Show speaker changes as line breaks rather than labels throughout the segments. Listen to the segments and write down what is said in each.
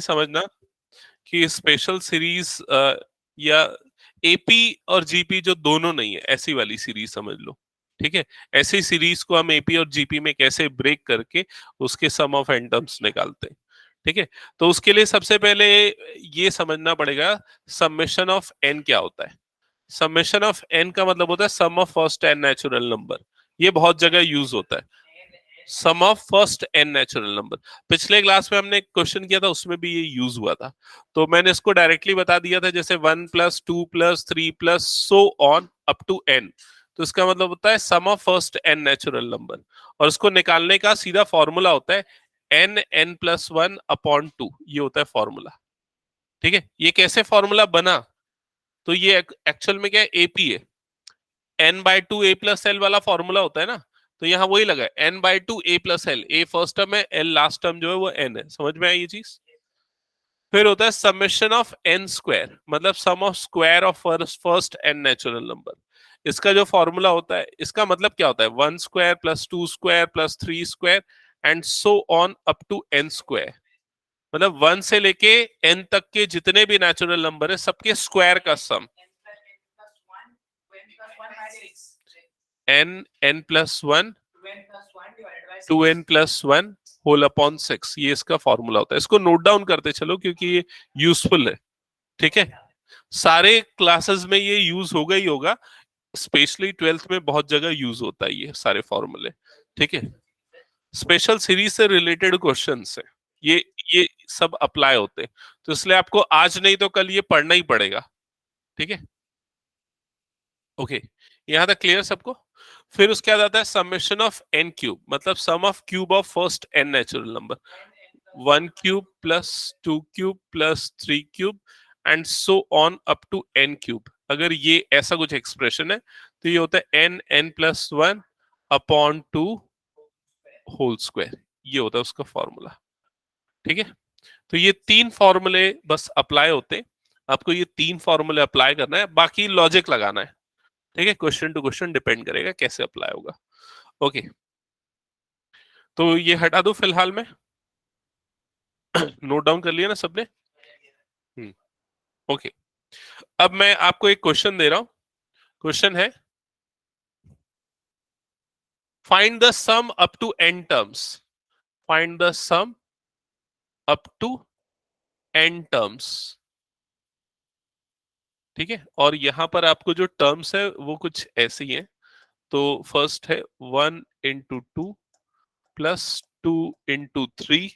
समझना कि special series या एपी और जीपी जो दोनों नहीं है, ऐसी वाली सीरीज समझ लो। ठीक है, ऐसी सीरीज को हम एपी और जीपी में कैसे ब्रेक करके उसके सम ऑफ एन टर्म्स निकालते हैं। ठीक है, तो उसके लिए सबसे पहले ये समझना पड़ेगा समेशन ऑफ एन क्या होता है। समेशन ऑफ एन का मतलब होता है sum of first n natural number. ये बहुत जगह यूज होता है, sum of first n natural number. पिछले क्लास में हमने एक क्वेश्चन किया था, उसमें भी ये यूज हुआ था, तो मैंने इसको डायरेक्टली बता दिया था, जैसे 1+2+3+ so on up to n. तो इसका मतलब होता है sum of first n natural number, और इसको निकालने का सीधा फॉर्मूला होता है n+1/2। ये होता है फॉर्मूला। ठीक है, ये कैसे फॉर्मूला बना, तो ये एक्चुअल में क्या है, एपी है। n/2 a+l वाला फॉर्मूला होता है ना, तो यहाँ वही लगा है n/2 a+l। a first term है, l लास्ट टर्म जो है वो n है। समझ में आई ये चीज। फिर होता है समेशन ऑफ n स्क्वायर, मतलब sum of square of first n natural number. इसका जो फॉर्मूला होता है, इसका मतलब क्या होता है, 1² + 2² + 3² and so on up to n square. मतलब 1 से लेके n तक के जितने भी नेचुरल नंबर है, सबके स्क्वायर का सम। n+1 2n+1 होल अपॉन 6, ये इसका फॉर्मूला होता है। इसको नोट डाउन करते चलो क्योंकि ये यूजफुल है। ठीक है, सारे क्लासेस में ये यूज होगा ही होगा, स्पेशली 12th में बहुत जगह यूज होता है ये सारे फॉर्मूले। ठीक है, स्पेशल सीरीज से रिलेटेड क्वेश्चन है ये सब अप्लाई होते हैं, तो इसलिए आपको आज नहीं तो कल ये पढ़ना ही पड़ेगा। ठीक है, ओके, यहां तक क्लियर सबको। फिर उसके बाद आता है समेशन ऑफ n क्यूब, मतलब sum of cube of first n natural number. 1³ + 2³ + 3³ and so on up to n cube. अगर ये ऐसा कुछ एक्सप्रेशन है तो ये होता है n+1/2 होल स्क्वायर। ये होता है उसका फॉर्मूला। ठीक है, तो ये 3 फॉर्मूले बस अप्लाई होते हैं। आपको ये 3 फॉर्मूले अप्लाई करना है, बाकी लॉजिक लगाना है। ठीक है, क्वेश्चन टू क्वेश्चन डिपेंड करेगा कैसे अप्लाई होगा। ओके, तो ये हटा दो फिलहाल में। नोट डाउन कर लिया ना सबने। ओके, अब मैं आपको एक क्वेश्चन दे रहा हूं। क्वेश्चन है find the sum up to n terms. Find the sum up to n terms. ठीक है, और यहां पर आपको जो टर्म्स है वो कुछ ऐसे ही है। तो फर्स्ट है 1 × 2 + 2 × 3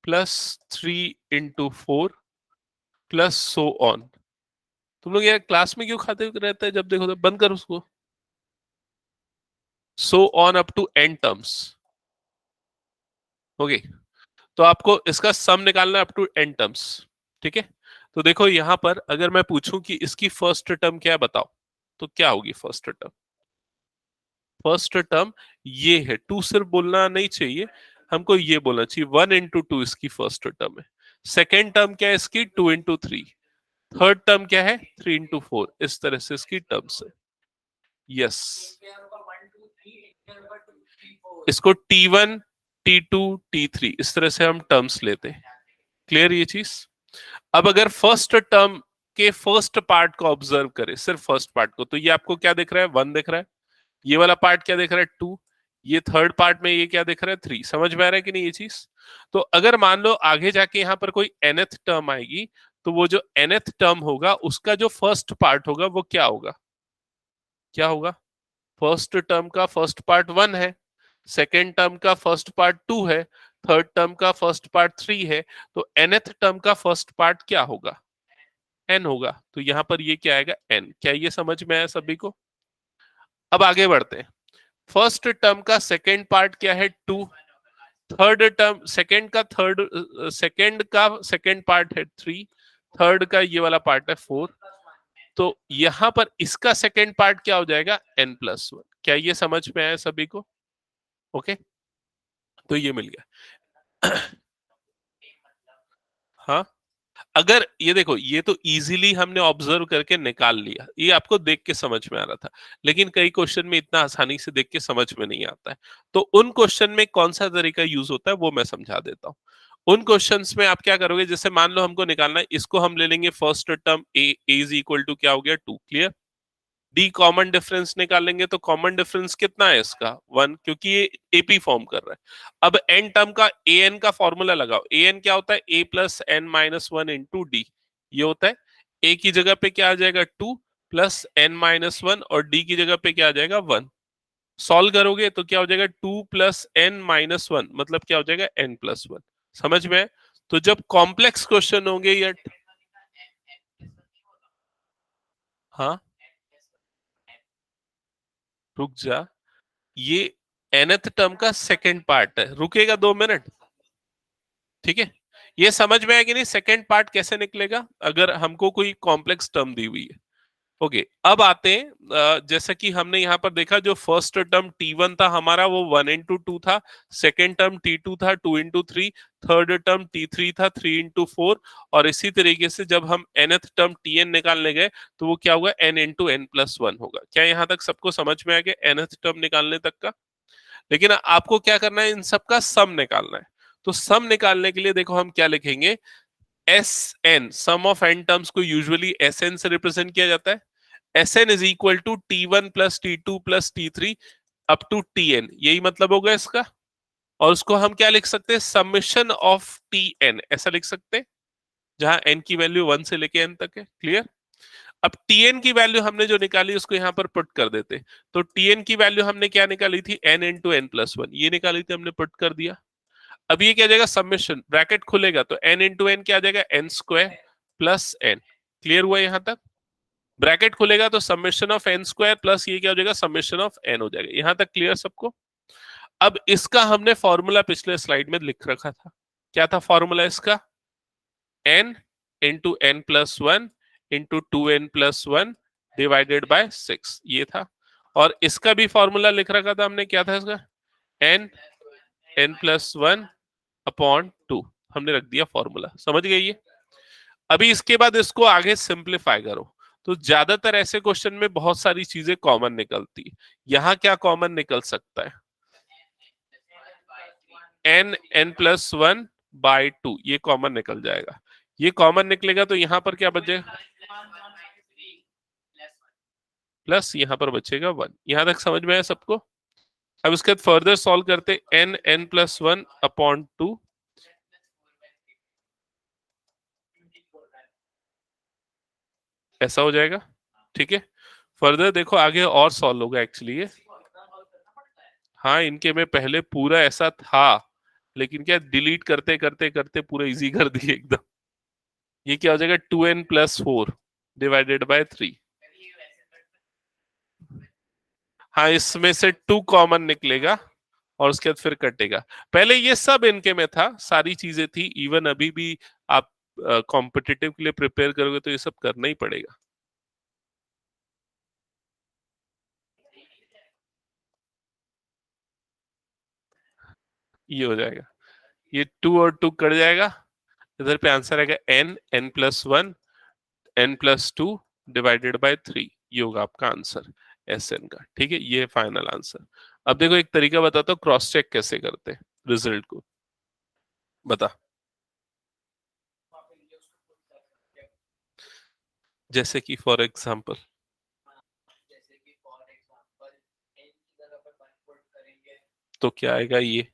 + 3 × 4 + सो ऑन। तुम लोग यार क्लास में क्यों खाते रहते हैं, जब देखो तो बंद कर उसको। So on up to n terms. Okay, तो आपको इसका सम निकालना है अप टू n टर्म्स। ठीक है, तो देखो यहां पर अगर मैं पूछूं कि इसकी फर्स्ट टर्म क्या है बताओ, तो क्या होगी फर्स्ट टर्म। फर्स्ट टर्म ये है, 2 सिर्फ बोलना नहीं चाहिए, हमको ये बोलना चाहिए 1 × 2 इसकी फर्स्ट टर्म है। सेकेंड टर्म क्या है इसकी, 2 × 3। थर्ड टर्म क्या है, 3 × 4। इस तरह से इसकी टर्म्स है। यस, इसको T1 T2 T3 इस तरह से हम टर्म्स लेते हैं। क्लियर ये चीज। अब अगर फर्स्ट टर्म के फर्स्ट पार्ट को ऑब्जर्व करें, सिर्फ फर्स्ट पार्ट को, तो ये आपको क्या दिख रहा है, 1 दिख रहा है। ये वाला पार्ट क्या दिख रहा है, 2। ये थर्ड पार्ट में ये क्या दिख रहा है, 3। समझ में आ रहा है कि नहीं ये चीज। तो अगर मान लो आगे जाके यहाँ पर कोई nth टर्म आएगी, तो वो जो nth टर्म होगा उसका जो फर्स्ट पार्ट होगा वो क्या होगा, क्या होगा। फर्स्ट टर्म का फर्स्ट पार्ट 1 है, सेकेंड टर्म का फर्स्ट पार्ट 2 है, थर्ड टर्म का फर्स्ट पार्ट 3 है, तो nth टर्म का फर्स्ट पार्ट क्या होगा, n होगा। तो यहां पर ये क्या आएगा, n। क्या ये समझ में आया सभी को। अब आगे बढ़ते हैं। फर्स्ट टर्म का सेकेंड पार्ट क्या है, 2। थर्ड टर्म सेकेंड का सेकेंड पार्ट है 3। थर्ड का ये वाला पार्ट है 4। तो यहां पर इसका सेकेंड पार्ट क्या हो जाएगा, n+1। क्या ये समझ में आया सभी को। ओके, तो ये मिल गया। हाँ, अगर ये देखो, ये तो इजीली हमने ऑब्जर्व करके निकाल लिया, ये आपको देख के समझ में आ रहा था, लेकिन कई क्वेश्चन में इतना आसानी से देख के समझ में नहीं आता है। तो उन क्वेश्चन में कौन सा तरीका यूज होता है वो मैं समझा देता हूँ। उन क्वेश्चंस में आप क्या करोगे, जैसे मान लो हमको निकालना है, इसको हम ले लेंगे first term A is equal to क्या हो गया 2, क्लियर। डी कॉमन डिफरेंस निकालेंगे तो कॉमन डिफरेंस कितना है इसका 1, क्योंकि ये एपी फॉर्म कर रहा है। अब एन टर्म का ए एन का फॉर्मूला लगाओ, ए एन क्या होता है a plus n minus one into d, ये होता है। ए की जगह पे क्या आ जाएगा 2 प्लस एन माइनस वन, और डी की जगह पे क्या आ जाएगा 1। सॉल्व करोगे तो क्या हो जाएगा 2 प्लस एन माइनस वन, मतलब क्या हो जाएगा एन प्लस वन। समझ में है? तो जब कॉम्प्लेक्स क्वेश्चन होंगे या हाँ रुक जा, ये nth टर्म का सेकंड पार्ट है, रुकेगा 2 मिनट, ठीक है। ये समझ में आया कि नहीं सेकंड पार्ट कैसे निकलेगा अगर हमको कोई कॉम्प्लेक्स टर्म दी हुई है। ओके अब आते हैं जैसा कि हमने यहाँ पर देखा, जो फर्स्ट टर्म T1 था हमारा वो 1 into 2 था, सेकेंड टर्म T2 था 2 into 3, थर्ड टर्म T3 था 3 into 4, और इसी तरीके से जब हम nth टर्म Tn निकालने गए तो वो क्या होगा n into n+1 होगा। क्या यहाँ तक सबको समझ में आ गया nth टर्म निकालने तक का? लेकिन आपको क्या करना है, इन सबका सम निकालना है। तो सम निकालने के लिए देखो हम क्या लिखेंगे, S N, sum of N terms को यूजुअली एस एन से रिप्रेजेंट किया जाता है। S N is equal to T1 plus T2 plus T3 up to Tn, यही मतलब होगा इसका। और उसको हम क्या लिख सकते हैं, समेशन ऑफ Tn, ऐसा लिख सकते हैं, जहां n की वैल्यू 1 से लेके n तक है, क्लियर। अब Tn की वैल्यू हमने जो निकाली उसको यहां पर पुट कर देते। तो Tn की वैल्यू हमने क्या निकाली थी, n into N plus one, ये निकाली थी हमने, पुट कर दिया। अब ये क्या जाएगा, समेशन, ब्रैकेट खुलेगा तो n इंटू एन क्या आ जाएगा, n square plus n, clear हुआ यहां तक। ब्रैकेट खुलेगा तो summation of n square plus ये क्या हो जाएगा, समेशन ऑफ n हो जाएगा। यहां तक क्लियर सबको? अब इसका हमने फॉर्मूला पिछले स्लाइड में लिख रखा था, क्या था फॉर्मूला इसका, n into N plus one into 2n+1 divided by 6, ये था। और इसका भी फॉर्मूला लिख रखा था हमने, क्या था इसका, n n+1 अपॉन 2, हमने रख दिया फॉर्मूला, समझ गए ये। अभी इसके बाद इसको आगे सिंप्लीफाई करो, तो ज्यादातर ऐसे क्वेश्चन में बहुत सारी चीजें कॉमन निकलती है। यहां क्या कॉमन निकल सकता है, n n+1/2, ये कॉमन निकल जाएगा। ये कॉमन निकलेगा तो यहां पर क्या बचेगा, प्लस यहां पर बचेगा 1। यहां तक समझ में आया सबको? अब इसके बाद फर्दर सॉल्व करते, n n+1/2, ऐसा हो जाएगा, ठीक है। फर्दर देखो आगे और सॉल्व होगा एक्चुअली ये, हाँ इनके में पहले पूरा ऐसा था, लेकिन क्या डिलीट करते करते करते पूरा इजी कर दिए एकदम। ये क्या हो जाएगा 2n+4 डिवाइडेड बाय 3, हाँ इसमें से 2 कॉमन निकलेगा और उसके बाद फिर कटेगा। पहले ये सब इनके में था, सारी चीजें थी, इवन अभी भी आप कॉम्पिटिटिव के लिए प्रिपेयर करोगे तो ये सब करना ही पड़ेगा। ये हो जाएगा, ये 2 और 2 कट जाएगा, इधर पे आंसर आएगा n n+1 n+2 divided by 3, ये होगा आपका आंसर एस एन का, ठीक है। ये फाइनल आंसर। अब देखो एक तरीका बताता हूँ क्रॉस चेक कैसे करते हैं रिजल्ट को, बता। जैसे कि फॉर एग्जांपल, तो क्या आएगा ये,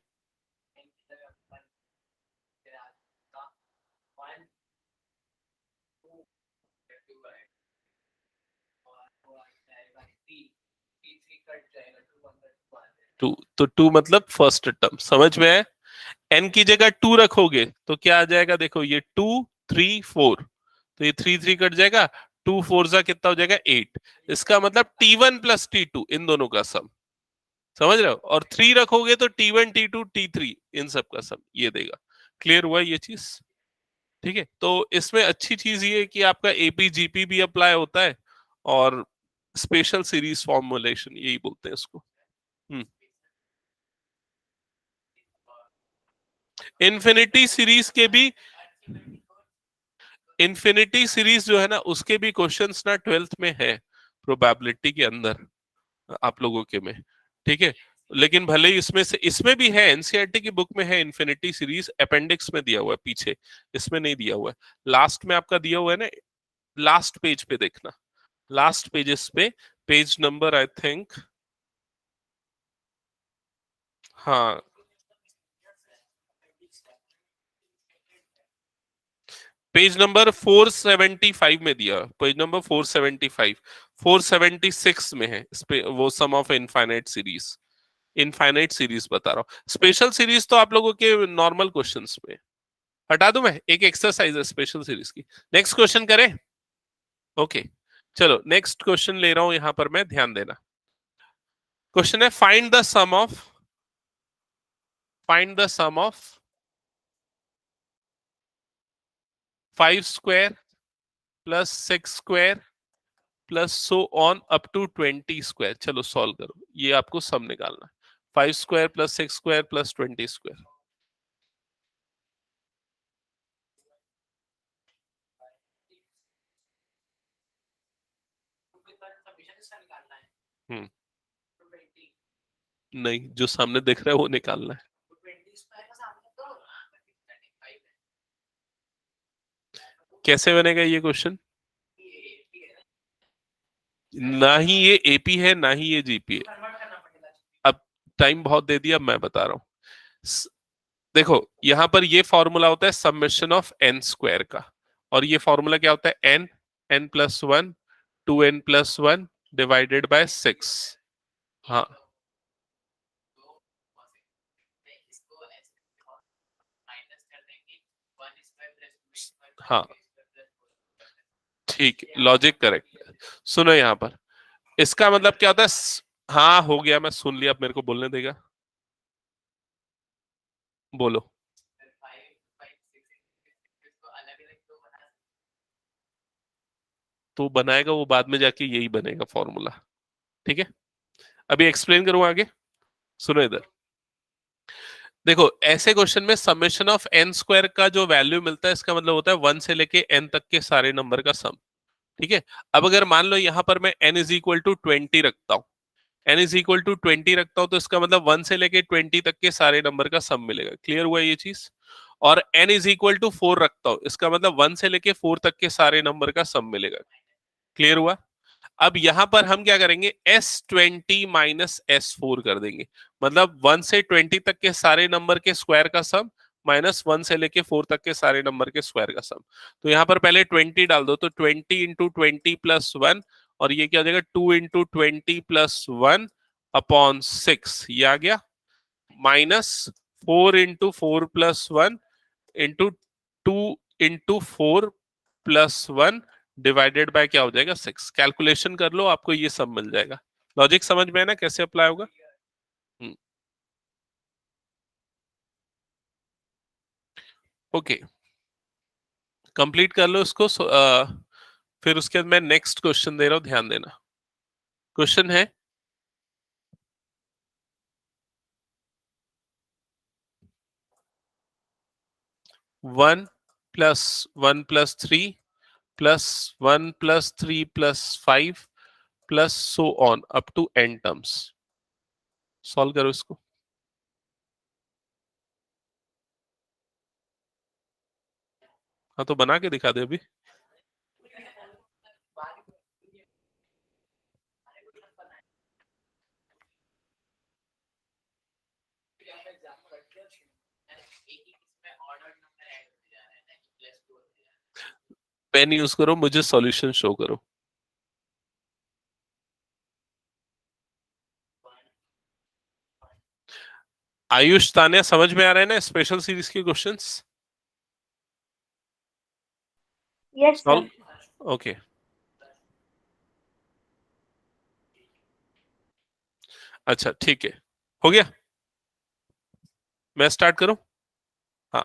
टू, तो 2 मतलब फर्स्ट टर्म, समझ में है। n की जगह 2 रखोगे तो क्या आ जाएगा, देखो ये 2 3 4, तो ये 3 3 कट जाएगा, 2 4 जा कितना हो जाएगा 8, इसका मतलब T1 प्लस T2 इन दोनों का सम, समझ रहे हो। और 3 रखोगे तो T1 T2 T3 इन सब का सम ये देगा। क्लियर हुआ ये चीज, ठीक है। तो इसमें अच्छी चीज ये है कि आपका एपी जीपी भी अप्लाई होता है, और स्पेशल सीरीज फॉर्मुलेशन यही बोलते हैं इसको। इन्फिनिटी सीरीज के भी, इन्फिनिटी सीरीज जो है ना उसके भी क्वेश्चंस ना 12th में है, प्रोबेबिलिटी के अंदर, आप लोगों के में, ठीक है। लेकिन भले ही इसमें भी है, एनसीईआरटी की बुक में है, इन्फिनिटी सीरीज अपेंडिक्स में दिया हुआ है पीछे, इसमें नहीं दिया हुआ है। लास्ट में आपका दिया हुआ है ना, लास्ट पेज पे देखना, लास्ट पेजेस पे, पेज नंबर आई थिंक, हाँ पेज नंबर 475 में दिया, पेज नंबर 475, 476 में है इस पे वो sum of infinite series, infinite series बता रहा हूँ। स्पेशल सीरीज तो आप लोगों के नॉर्मल क्वेश्चंस में हटा दूं, मैं एक एक्सरसाइज है स्पेशल सीरीज की। नेक्स्ट क्वेश्चन करें? ओके चलो नेक्स्ट क्वेश्चन ले रहा हूं यहां पर मैं, ध्यान देना। क्वेश्चन है find the sum of 5 square plus 6 square plus so on up to 20 square. चलो सॉल्व करो, ये आपको सम निकालना है। 5 square plus 6 square plus 20 square. हम्म, नहीं, जो सामने दिख रहा है वो निकालना है। कैसे बनेगा ये क्वेश्चन? ना ही ये एपी है ना ही ये जीपी है। अब टाइम बहुत दे दिया, मैं बता रहा हूँ। देखो यहां पर ये फॉर्मूला होता है समेशन ऑफ एन स्क्वायर का, और ये फॉर्मूला क्या होता है? N, N plus one, 2n+1 divided by 6। हाँ हाँ ठीक, लॉजिक करेक्ट। सुनो यहां पर, इसका मतलब क्या होता है? हाँ हो गया, मैं सुन लिया, अब मेरे को बोलने देगा? बोलो। तो बनाएगा वो बाद में जाके, यही बनेगा फॉर्मूला। ठीक है, अभी एक्सप्लेन करूं आगे, सुनो इधर। देखो ऐसे क्वेश्चन में समेशन ऑफ एन स्क्वायर का जो वैल्यू मिलता है, इसका मतलब होता है 1 से लेके एन तक के सारे नंबर का सम। ठीक है, अब अगर मान लो यहां पर मैं n इज इक्वल टू 20 रखता हूं, n इज इक्वल टू 20 रखता हूं, तो इसका मतलब 1 से लेके 20 तक के सारे नंबर का सम मिलेगा। क्लियर हुआ ये चीज? और n इज इक्वल टू 4 रखता हूं, इसका मतलब 1 से लेके 4 तक के सारे नंबर का सम मिलेगा। क्लियर हुआ? अब यहां पर हम क्या करेंगे? S20 - S4 कर देंगे, मतलब 1 से 20 तक के सारे नंबर के स्क्वायर का सम माइनस 1 से लेके 4 तक के सारे नंबर के स्क्वायर का सम। तो यहां पर पहले 20 डाल दो, तो 20 × 20 + 1, और ये क्या हो जाएगा? 2 × 20 + 1 अपॉन 6, ये आ गया, माइनस 4 × 4 + 1 × 2 × 4 + 1 डिवाइडेड बाय क्या हो जाएगा? 6। कैलकुलेशन कर लो, आपको ये सब मिल जाएगा। लॉजिक समझ में है ना कैसे अप्लाई होगा? ओके, कंप्लीट कर लो इसको। फिर उसके बाद मैं नेक्स्ट क्वेश्चन दे रहा हूं, ध्यान देना। क्वेश्चन है 1 + 1 + 3 +1 + 3 + 5 plus so on up to n terms. Solve करो इसको। हाँ तो बना के दिखा दे अभी। पेन यूज करो, मुझे सॉल्यूशन शो करो। आयुष, तान्या, समझ में आ रहे हैं ना स्पेशल सीरीज के questions?
Yes sir.
Solve, okay. अच्छा ठीक है, हो गया, मैं स्टार्ट करूं? हाँ,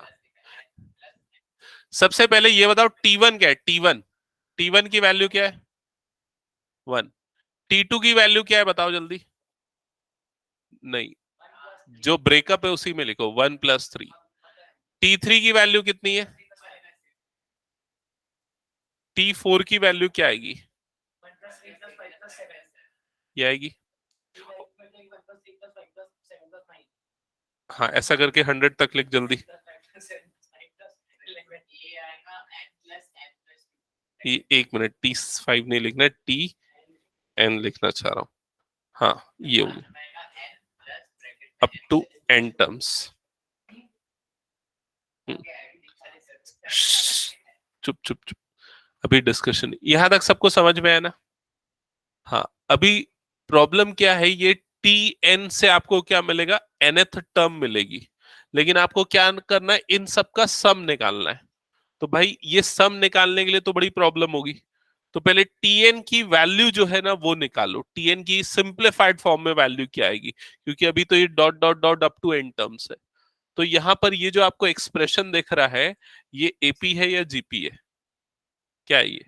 सबसे पहले ये बताओ T1 क्या है? T1, T1 की वैल्यू क्या है? 1। T2 की वैल्यू क्या है बताओ जल्दी? नहीं, जो ब्रेकअप है उसी में लिखो, 1 + 3। T3 की वैल्यू कितनी है? T4 की वैल्यू क्या आएगी? ये आएगी। हाँ ऐसा करके 100 तक लिख जल्दी। एक मिनट, T5 नहीं लिखना, TN लिखना चाह रहा हूँ। हाँ ये हो गया, अप टू n टर्म्स। चुप चुप चुप, अभी डिस्कशन यहां तक सबको समझ में आया ना? हाँ अभी प्रॉब्लम क्या है, ये TN से आपको क्या मिलेगा, nth टर्म मिलेगी, लेकिन आपको क्या करना है, इन सब का सम निकालना है। तो भाई ये सम निकालने के लिए तो बड़ी प्रॉब्लम होगी। तो पहले TN की वैल्यू जो है ना वो निकालो। TN की सिंप्लीफाइड फॉर्म में वैल्यू क्या आएगी, क्योंकि अभी तो ये dot dot dot up to n terms है। तो यहां पर ये जो आपको एक्सप्रेशन दिख रहा है, ये AP है या GP है? क्या है ये?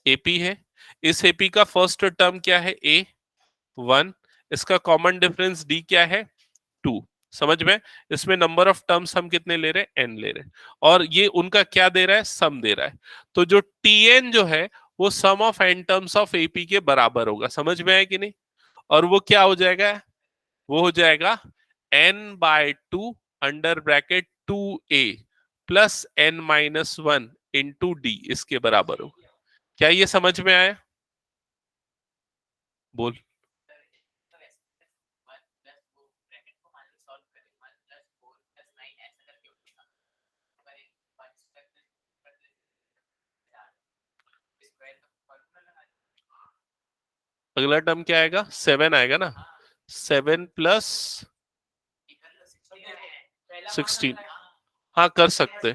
AP है। इस AP का फर्स्ट टर्म क्या है, A1। इसका कॉमन डिफरेंस D क्या है, 2। समझ में? इसमें नंबर ऑफ टर्म्स हम कितने ले रहे हैं, n ले रहे हैं, और ये उनका क्या दे रहा है, सम दे रहा है। तो जो TN जो है वो sum of n terms of AP के बराबर होगा। समझ में आया कि नहीं? और वो क्या हो जाएगा, वो हो जाएगा n/2 under bracket 2A plus n-1 into D, इसके बराबर होगा। क्या ये समझ में आया? बोल। अगला टर्म क्या आएगा, 7 आएगा ना, 7 प्लस 16। हाँ कर सकते,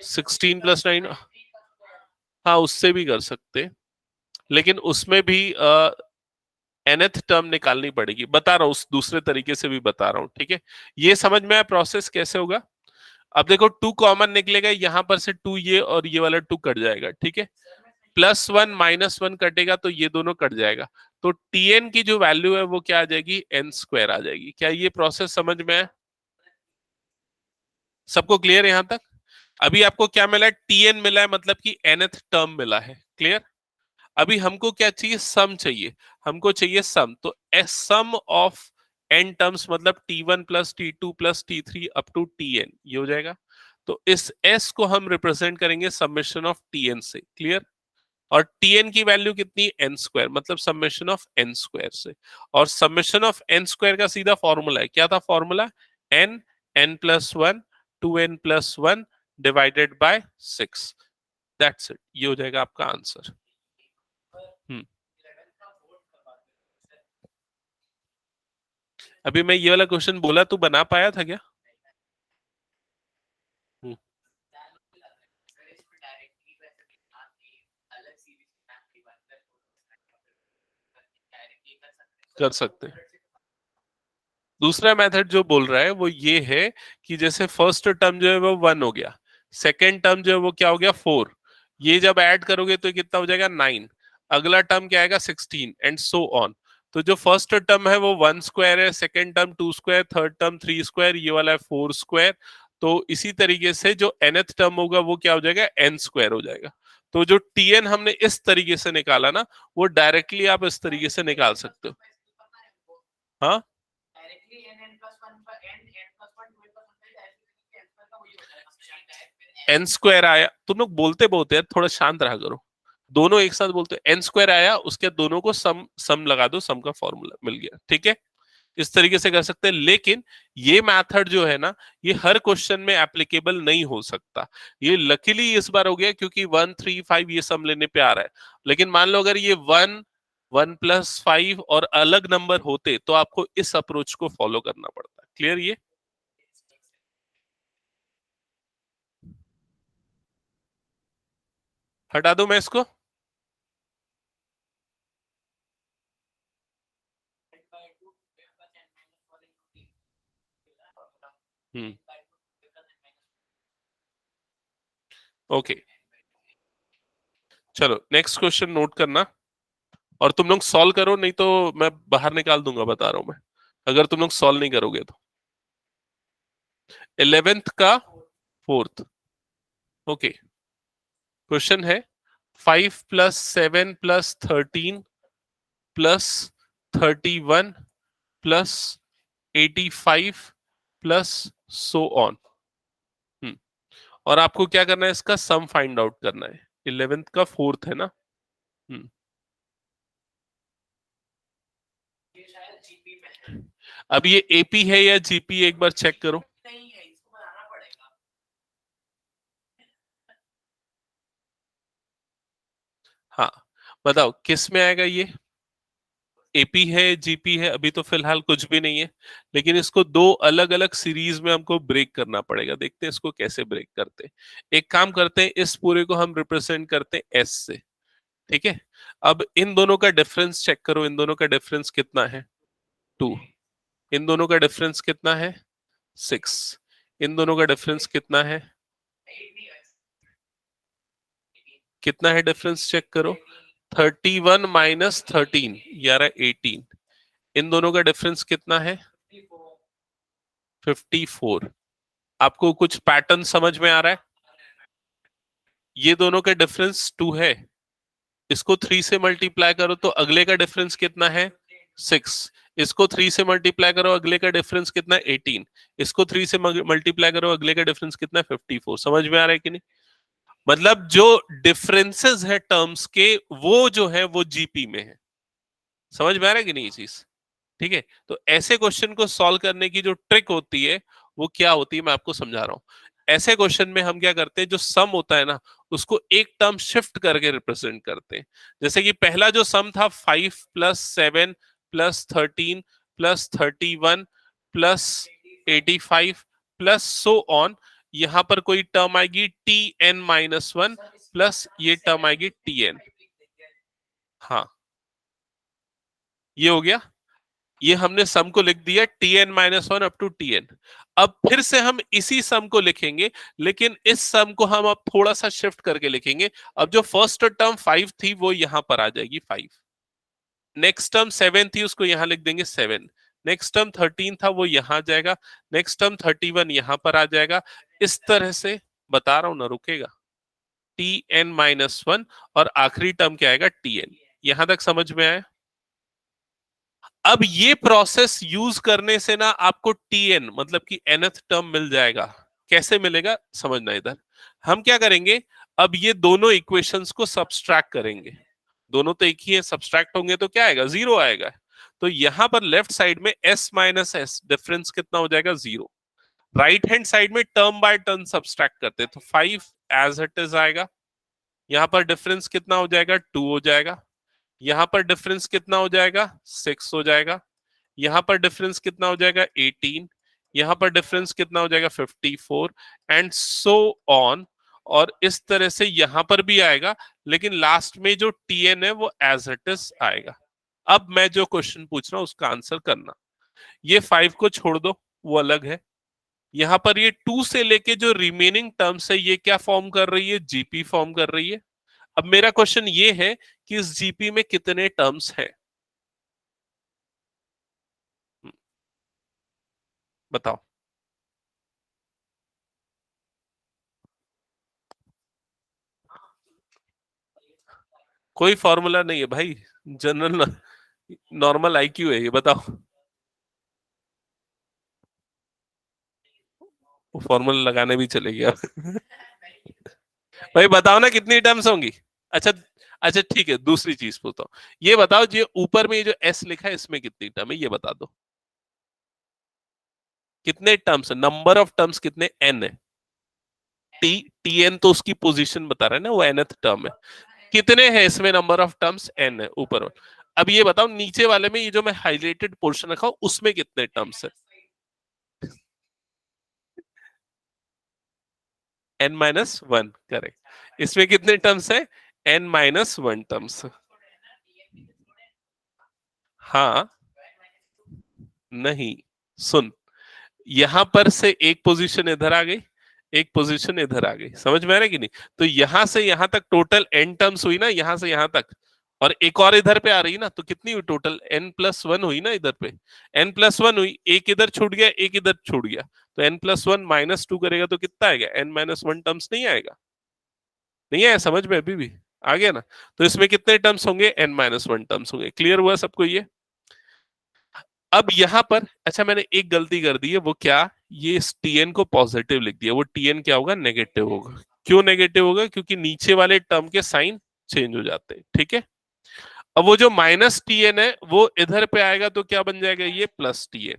16 प्लस 9, हाँ उससे भी कर सकते, लेकिन उसमें भी nth टर्म निकालनी पड़ेगी। बता रहा हूँ, उस दूसरे तरीके से भी बता रहा हूँ, ठीक है? ये समझ में आया प्रोसेस कैसे होगा? अब देखो 2 कॉमन निकलेगा, यहां पर से 2 ये और ये वाला 2 कट जाएगा, ठीक है? +1 -1 कटेगा तो ये दोनों कट जाएगा। तो TN की जो वैल्यू है वो क्या आ जाएगी, n² आ जाएगी। क्या ये प्रोसेस समझ में आया? सबको क्लियर यहां तक? अभी आपको क्या मिला है, TN मिला है, मतलब कि nth टर्म मिला है। क्लियर? अभी हमको क्या चाहिए, सम चाहिए। हमको चाहिए सम, तो सम ऑफ n टर्म्स मतलब T1 plus T2 plus T3 up to TN, ये हो जाएगा। तो इस s को हम रिप्रेजेंट करेंगे समेशन ऑफ TN से। क्लियर? और TN की वैल्यू कितनी, n², मतलब समेशन ऑफ n² से। और समेशन ऑफ n² का सीधा फॉर्मूला है, क्या था formula, n n+1 2n+1 divided by 6। That's it, ये हो जाएगा आपका आंसर। अभी मैं ये वाला क्वेश्चन बोला, तू बना पाया था क्या? हम्म, कर सकते हैं। दूसरा मेथड जो बोल रहा है वो ये है कि जैसे फर्स्ट टर्म जो है वो 1 हो गया, सेकेंड टर्म जो है वो क्या हो गया, 4। ये जब ऐड करोगे तो कितना हो जाएगा, 9। अगला टर्म क्या आएगा, 16 एंड सो ऑन। तो जो फर्स्ट टर्म है वो 1² है, सेकेंड टर्म 2², थर्ड टर्म 3², ये वाला है 4²। तो इसी तरीके से जो nth टर्म होगा वो क्या हो जाएगा, n² हो जाएगा। तो जो TN हमने इस तरीके से निकाला ना, वो डायरेक्टली आप इस तरीके से निकाल सकते हो। हाँ n² आया, तुम लोग बोलते बहुत यार, थोड़ा शांत रहा करो। दोनों एक साथ बोलते, n² आया, उसके दोनों को सम सम लगा दो, सम का फॉर्मूला मिल गया। ठीक है, इस तरीके से कर सकते हैं। लेकिन ये मेथड जो है ना, ये हर क्वेश्चन में एप्लीकेबल नहीं हो सकता। ये लकीली इस बार हो गया क्योंकि 1 3 5 ये सम लेने पे आ रहा है। लेकिन मान लो अगर ये 1 1+5 और अलग नंबर होते तो आपको इस अप्रोच को फॉलो करना पड़ता। क्लियर? ये हटा दो मैं इसको। हम्म, ओके, चलो नेक्स्ट क्वेश्चन नोट करना, और तुम लोग सॉल्व करो, नहीं तो मैं बाहर निकाल दूंगा, बता रहा हूं मैं, अगर तुम लोग सॉल्व नहीं करोगे तो। 11th का 4th। ओके, क्वेश्चन है 5 + 7 + 13 + 31 + 85 प्लस सो ऑन। और आपको क्या करना है, इसका सम फाइंड आउट करना है। 11th का 4th है ना। हम्म अब ये एपी है या जीपी, एक बार चेक करो। हाँ, बताओ किस में आएगा ये। एपी है, जीपी है, अभी तो फिलहाल कुछ भी नहीं है, लेकिन इसको दो अलग अलग सीरीज में हमको ब्रेक करना पड़ेगा। देखते हैं इसको कैसे ब्रेक करते हैं। एक काम करते हैं, इस पूरे को हम रिप्रेजेंट करते हैं एस से। ठीक है, अब इन दोनों का डिफरेंस चेक करो। इन दोनों का डिफरेंस कितना है, 2। इन दोनों का डिफरेंस कितना है, 6। इन दोनों का डिफरेंस कितना है, कितना है डिफरेंस चेक करो। 31 माइनस 13 यारा 18। इन दोनों का डिफरेंस कितना है, 54। आपको कुछ पैटर्न समझ में आ रहा है। ये दोनों का डिफरेंस 2 है, इसको 3 से मल्टीप्लाई करो तो अगले का डिफरेंस कितना है, 6। इसको 3 से मल्टीप्लाई करो, अगले का डिफरेंस कितना है, 18। इसको 3 से मल्टीप्लाई करो, अगले का डिफरेंस कितना है, 54। समझ में आ रहा है कि नहीं। मतलब जो डिफरेंसेस है टर्म्स के, वो जो है वो जीपी में है। समझ में आ रहा है कि नहीं ये चीज। ठीक है, तो ऐसे क्वेश्चन को सॉल्व करने की जो ट्रिक होती है वो क्या होती है, मैं आपको समझा रहा हूं। ऐसे क्वेश्चन में हम क्या करते हैं, जो सम होता है ना, उसको एक टर्म शिफ्ट करके रिप्रेजेंट करते हैं। जैसे कि पहला जो सम था, 5 plus 7 plus 13 plus 31 plus 85 plus so on. यहां पर कोई टर्म आएगी Tn-1 प्लस ये टर्म आएगी Tn। हाँ, ये हो गया। ये हमने सम को लिख दिया Tn-1 अप टू Tn। अब फिर से हम इसी सम को लिखेंगे, लेकिन इस सम को हम अब थोड़ा सा शिफ्ट करके लिखेंगे। अब जो फर्स्ट टर्म 5 थी वो यहां पर आ जाएगी 5। नेक्स्ट टर्म 7 थी, उसको यहां लिख देंगे 7। नेक्स्ट टर्म 13 था, वो यहां जाएगा। नेक्स्ट टर्म 31 यहां पर आ जाएगा। इस तरह से बता रहा हूं ना, रुकेगा। Tn-1 और आखिरी टर्म क्या आएगा, Tn। यहां तक समझ में आया। अब ये प्रोसेस यूज करने से ना आपको Tn मतलब कि nth टर्म मिल जाएगा। कैसे मिलेगा समझना इधर। हम क्या करेंगे, अब ये दोनों इक्वेशंस को सब्सट्रैक्ट करेंगे। दोनों तो एक ही है, सब्सट्रैक्ट होंगे तो क्या आएगा, 0 आएगा। तो यहां पर लेफ्ट साइड में s माइनस एस डिफरेंस कितना हो जाएगा, 0। राइट हैंड साइड में टर्म बाय टर्म सब्सट्रैक्ट करते हैं, तो 5 एज इट इज आएगा। यहां पर डिफरेंस कितना हो जाएगा, 2 हो जाएगा। यहां पर डिफरेंस कितना हो जाएगा, 6 हो जाएगा। यहां पर डिफरेंस कितना हो जाएगा, 18। यहां पर डिफरेंस कितना हो जाएगा, 54 एंड सो ऑन। और इस तरह से यहां पर भी आएगा, लेकिन लास्ट में जो Tn है वो एज इट इज आएगा। अब मैं जो क्वेश्चन पूछ रहा हूं उसका आंसर करना। ये 5 को छोड़ दो, वो अलग है। यहां पर ये 2 से लेके जो रिमेनिंग टर्म्स है, ये क्या फॉर्म कर रही है, जीपी फॉर्म कर रही है। अब मेरा क्वेश्चन ये है कि इस जीपी में कितने टर्म्स हैं, बताओ। कोई फॉर्मूला नहीं है भाई, जनरल नॉर्मल आईक्यू है, ये बताओ। वो फॉर्मूला लगाने भी चलेगी अब। भाई बताओ ना कितनी टर्म्स होंगी। अच्छा, अच्छा ठीक है, दूसरी चीज पूछता हूँ। ये बताओ, जो ऊपर में ये जो एस लिखा है इसमें कितनी टर्म है, ये बता दो। कितने टर्म्स, नंबर ऑफ टर्म्स कितने, एन है। Tn तो उसकी पोजीशन बता रहा है ना, वो nth टर्म है। कितने हैं इसमें नंबर ऑफ टर्म्स, n है ऊपर वाले। अब ये बताओ नीचे वाले में, ये जो मैं हाईलाइटेड पोर्शन रखा हूं उसमें कितने टर्म्स है, n-1 करेक्ट। इसमें कितने टर्म्स है, n-1 टर्म्स। हाँ, नहीं, सुन, यहां पर से एक पोजीशन इधर आ गई, एक पोजीशन इधर आ गई, समझ में आ रहा है कि नहीं। तो यहां से यहां तक टोटल n टर्म्स हुई ना, यहां से यहां तक। और एक और इधर पे आ रही ना, तो कितनी हुई टोटल, n+1 हुई ना इधर पे। n+1 हुई, एक इधर छूट गया, एक इधर छूट गया। तो n+1 -2 करेगा तो कितना आएगा, n-1 टर्म्स नहीं आएगा। नहीं आया समझ में अभी भी, आ गया ना। तो इसमें कितने टर्म्स होंगे, n-1 टर्म्स होंगे। क्लियर हुआ सबको ये। अब यहां पर अच्छा मैंने एक गलती कर दी है, वो क्या, ये इस टीएन को पॉजिटिव लिख दिया, वो टीएन क्या होगा, नेगेटिव होगा। क्यों नेगेटिव होगा, क्योंकि नीचे वाले टर्म के साइन चेंज हो जाते हैं, ठीक है। अब वो जो माइनस टीएन है वो इधर पे आएगा तो क्या बन जाएगा, ये प्लस टीएन।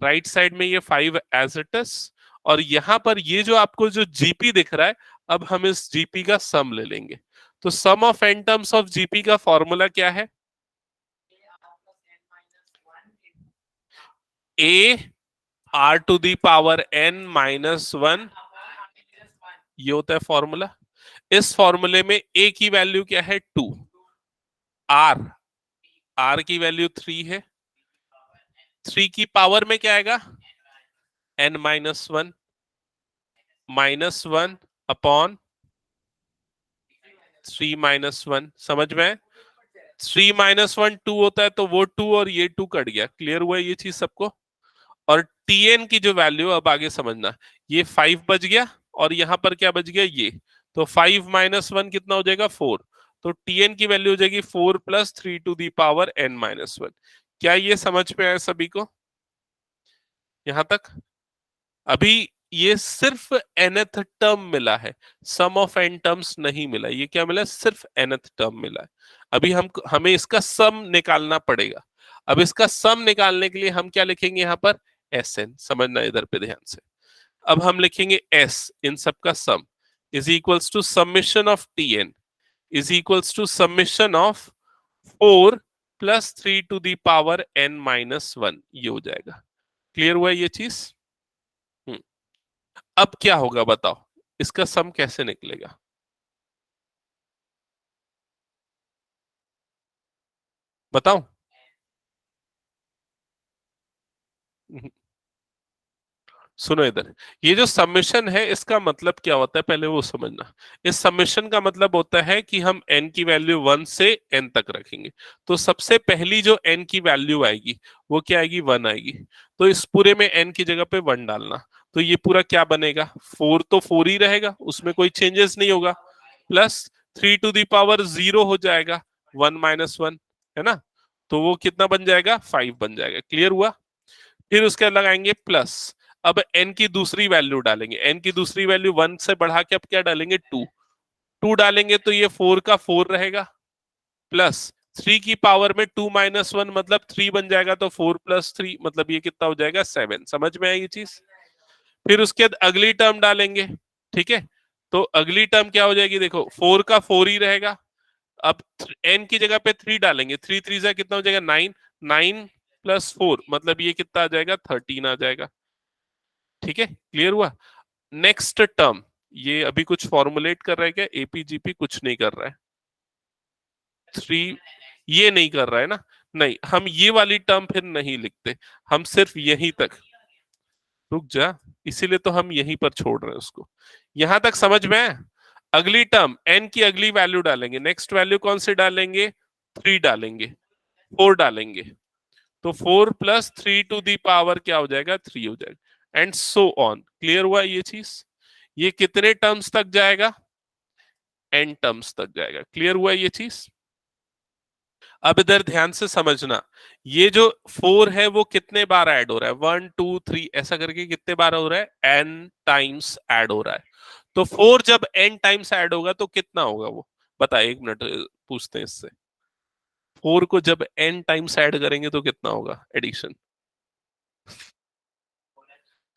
राइट साइड में ये 5 एज इट इज, और यहां पर ये जो आपको जो जीपी दिख रहा है, अब हम इस जीपी का सम ले लेंगे। तो sum of N terms of GP का फॉर्मूला क्या है, a r to the power n minus one, ये होता है फॉर्मूला। इस फॉर्मूले में ए की वैल्यू क्या है, 2, आर आर की वैल्यू 3 है, 3 की पावर में क्या आएगा, एन माइनस वन, -1 अपॉन 3 - 1, समझ में। 3 - 1 2 होता है, तो वो 2 और ये 2 कट गया, क्लियर हुआ ये चीज सबको। और टीएन की जो वैल्यू अब आगे समझना, ये 5 बच गया और यहां पर क्या बच गया, ये, तो 5 - 1 कितना हो जाएगा, 4। तो टीएन की वैल्यू हो जाएगी 4 + 3 टू दी पावर n - 1। क्या ये समझ में आया सभी को यहां तक। अभी ये सिर्फ nth टर्म मिला है, सम ऑफ n टर्म्स नहीं मिला, ये क्या मिला, सिर्फ nth टर्म मिला है। अभी हमें इसका सम निकालना पड़ेगा। अब इसका सम निकालने के लिए हम क्या लिखेंगे यहाँ पर, Sn, समझना इधर पे ध्यान से। अब हम लिखेंगे S इन सब का sum is equals to summation of Tn is equals to summation of 4 + 3 to the power n - 1, ये हो जाएगा। क्लियर हुआ ये चीज। अब क्या होगा बताओ, इसका सम कैसे निकलेगा, बताओ। सुनो इधर, ये जो समेशन है इसका मतलब क्या होता है पहले वो समझना। इस समेशन का मतलब होता है कि हम n की वैल्यू 1 से n तक रखेंगे। तो सबसे पहली जो n की वैल्यू आएगी वो क्या आएगी, 1 आएगी। तो इस पूरे में n की जगह पे 1 डालना, तो ये पूरा क्या बनेगा, 4 तो 4 ही रहेगा, उसमें कोई चेंजेस नहीं होगा, प्लस 3 टू दी पावर 0 हो जाएगा, 1 - 1, है ना। तो वो कितना बन जाएगा, 5 बन जाएगा। क्लियर हुआ। फिर उसके लगाएंगे प्लस, अब n की दूसरी वैल्यू डालेंगे, n की दूसरी वैल्यू 1 से बढ़ा के अब क्या डालेंगे, 2, 2 डालेंगे तो ये 4 का 4 रहेगा, प्लस 3 की पावर में 2 - 1 मतलब 3 बन जाएगा, तो 4 + 3 मतलब ये कितना हो जाएगा, 7। समझ में आई ये चीज। फिर उसके बाद अगली टर्म डालेंगे, ठीक है। तो अगली टर्म क्या हो जाएगी, देखो 4 का 4 ही रहेगा। अब n की जगह पे 3 डालेंगे, 3 3 से कितना हो जाएगा, 9, 9 + 4 मतलब ये कितना आ जाएगा, 13 आ जाएगा। ठीक है, क्लियर हुआ। नेक्स्ट टर्म, ये अभी कुछ फॉर्मुलेट कर रहा है क्या, एपीजीपी कुछ नहीं कर रहा है, 3 ये नहीं कर रहा है ना, नहीं, हम ये वाली टर्म फिर नहीं लिखते, हम सिर्फ यहीं तक, रुक जा, इसीलिए तो हम यहीं पर छोड़ रहे हैं उसको। यहां तक समझ में आया? अगली टर्म n की अगली वैल्यू डालेंगे, नेक्स्ट वैल्यू कौन सी डालेंगे, 3 डालेंगे, 4 डालेंगे, तो 4 + 3 टू दी पावर क्या हो जाएगा, 3 हो जाएगा, एंड सो ऑन। क्लियर हुआ ये चीज। ये कितने टर्म्स तक जाएगा, n टर्म्स तक जाएगा। क्लियर हुआ ये चीज। अब इधर ध्यान से समझना, ये जो 4 है वो कितने बार ऐड हो रहा है, 1 2 3 ऐसा करके कितने बार हो रहा है, n टाइम्स ऐड हो रहा है। तो 4 जब n टाइम्स ऐड होगा तो कितना होगा वो, बता, 1 मिनट पूछते हैं इससे। 4 को जब n टाइम्स ऐड करेंगे तो कितना होगा एडिशन,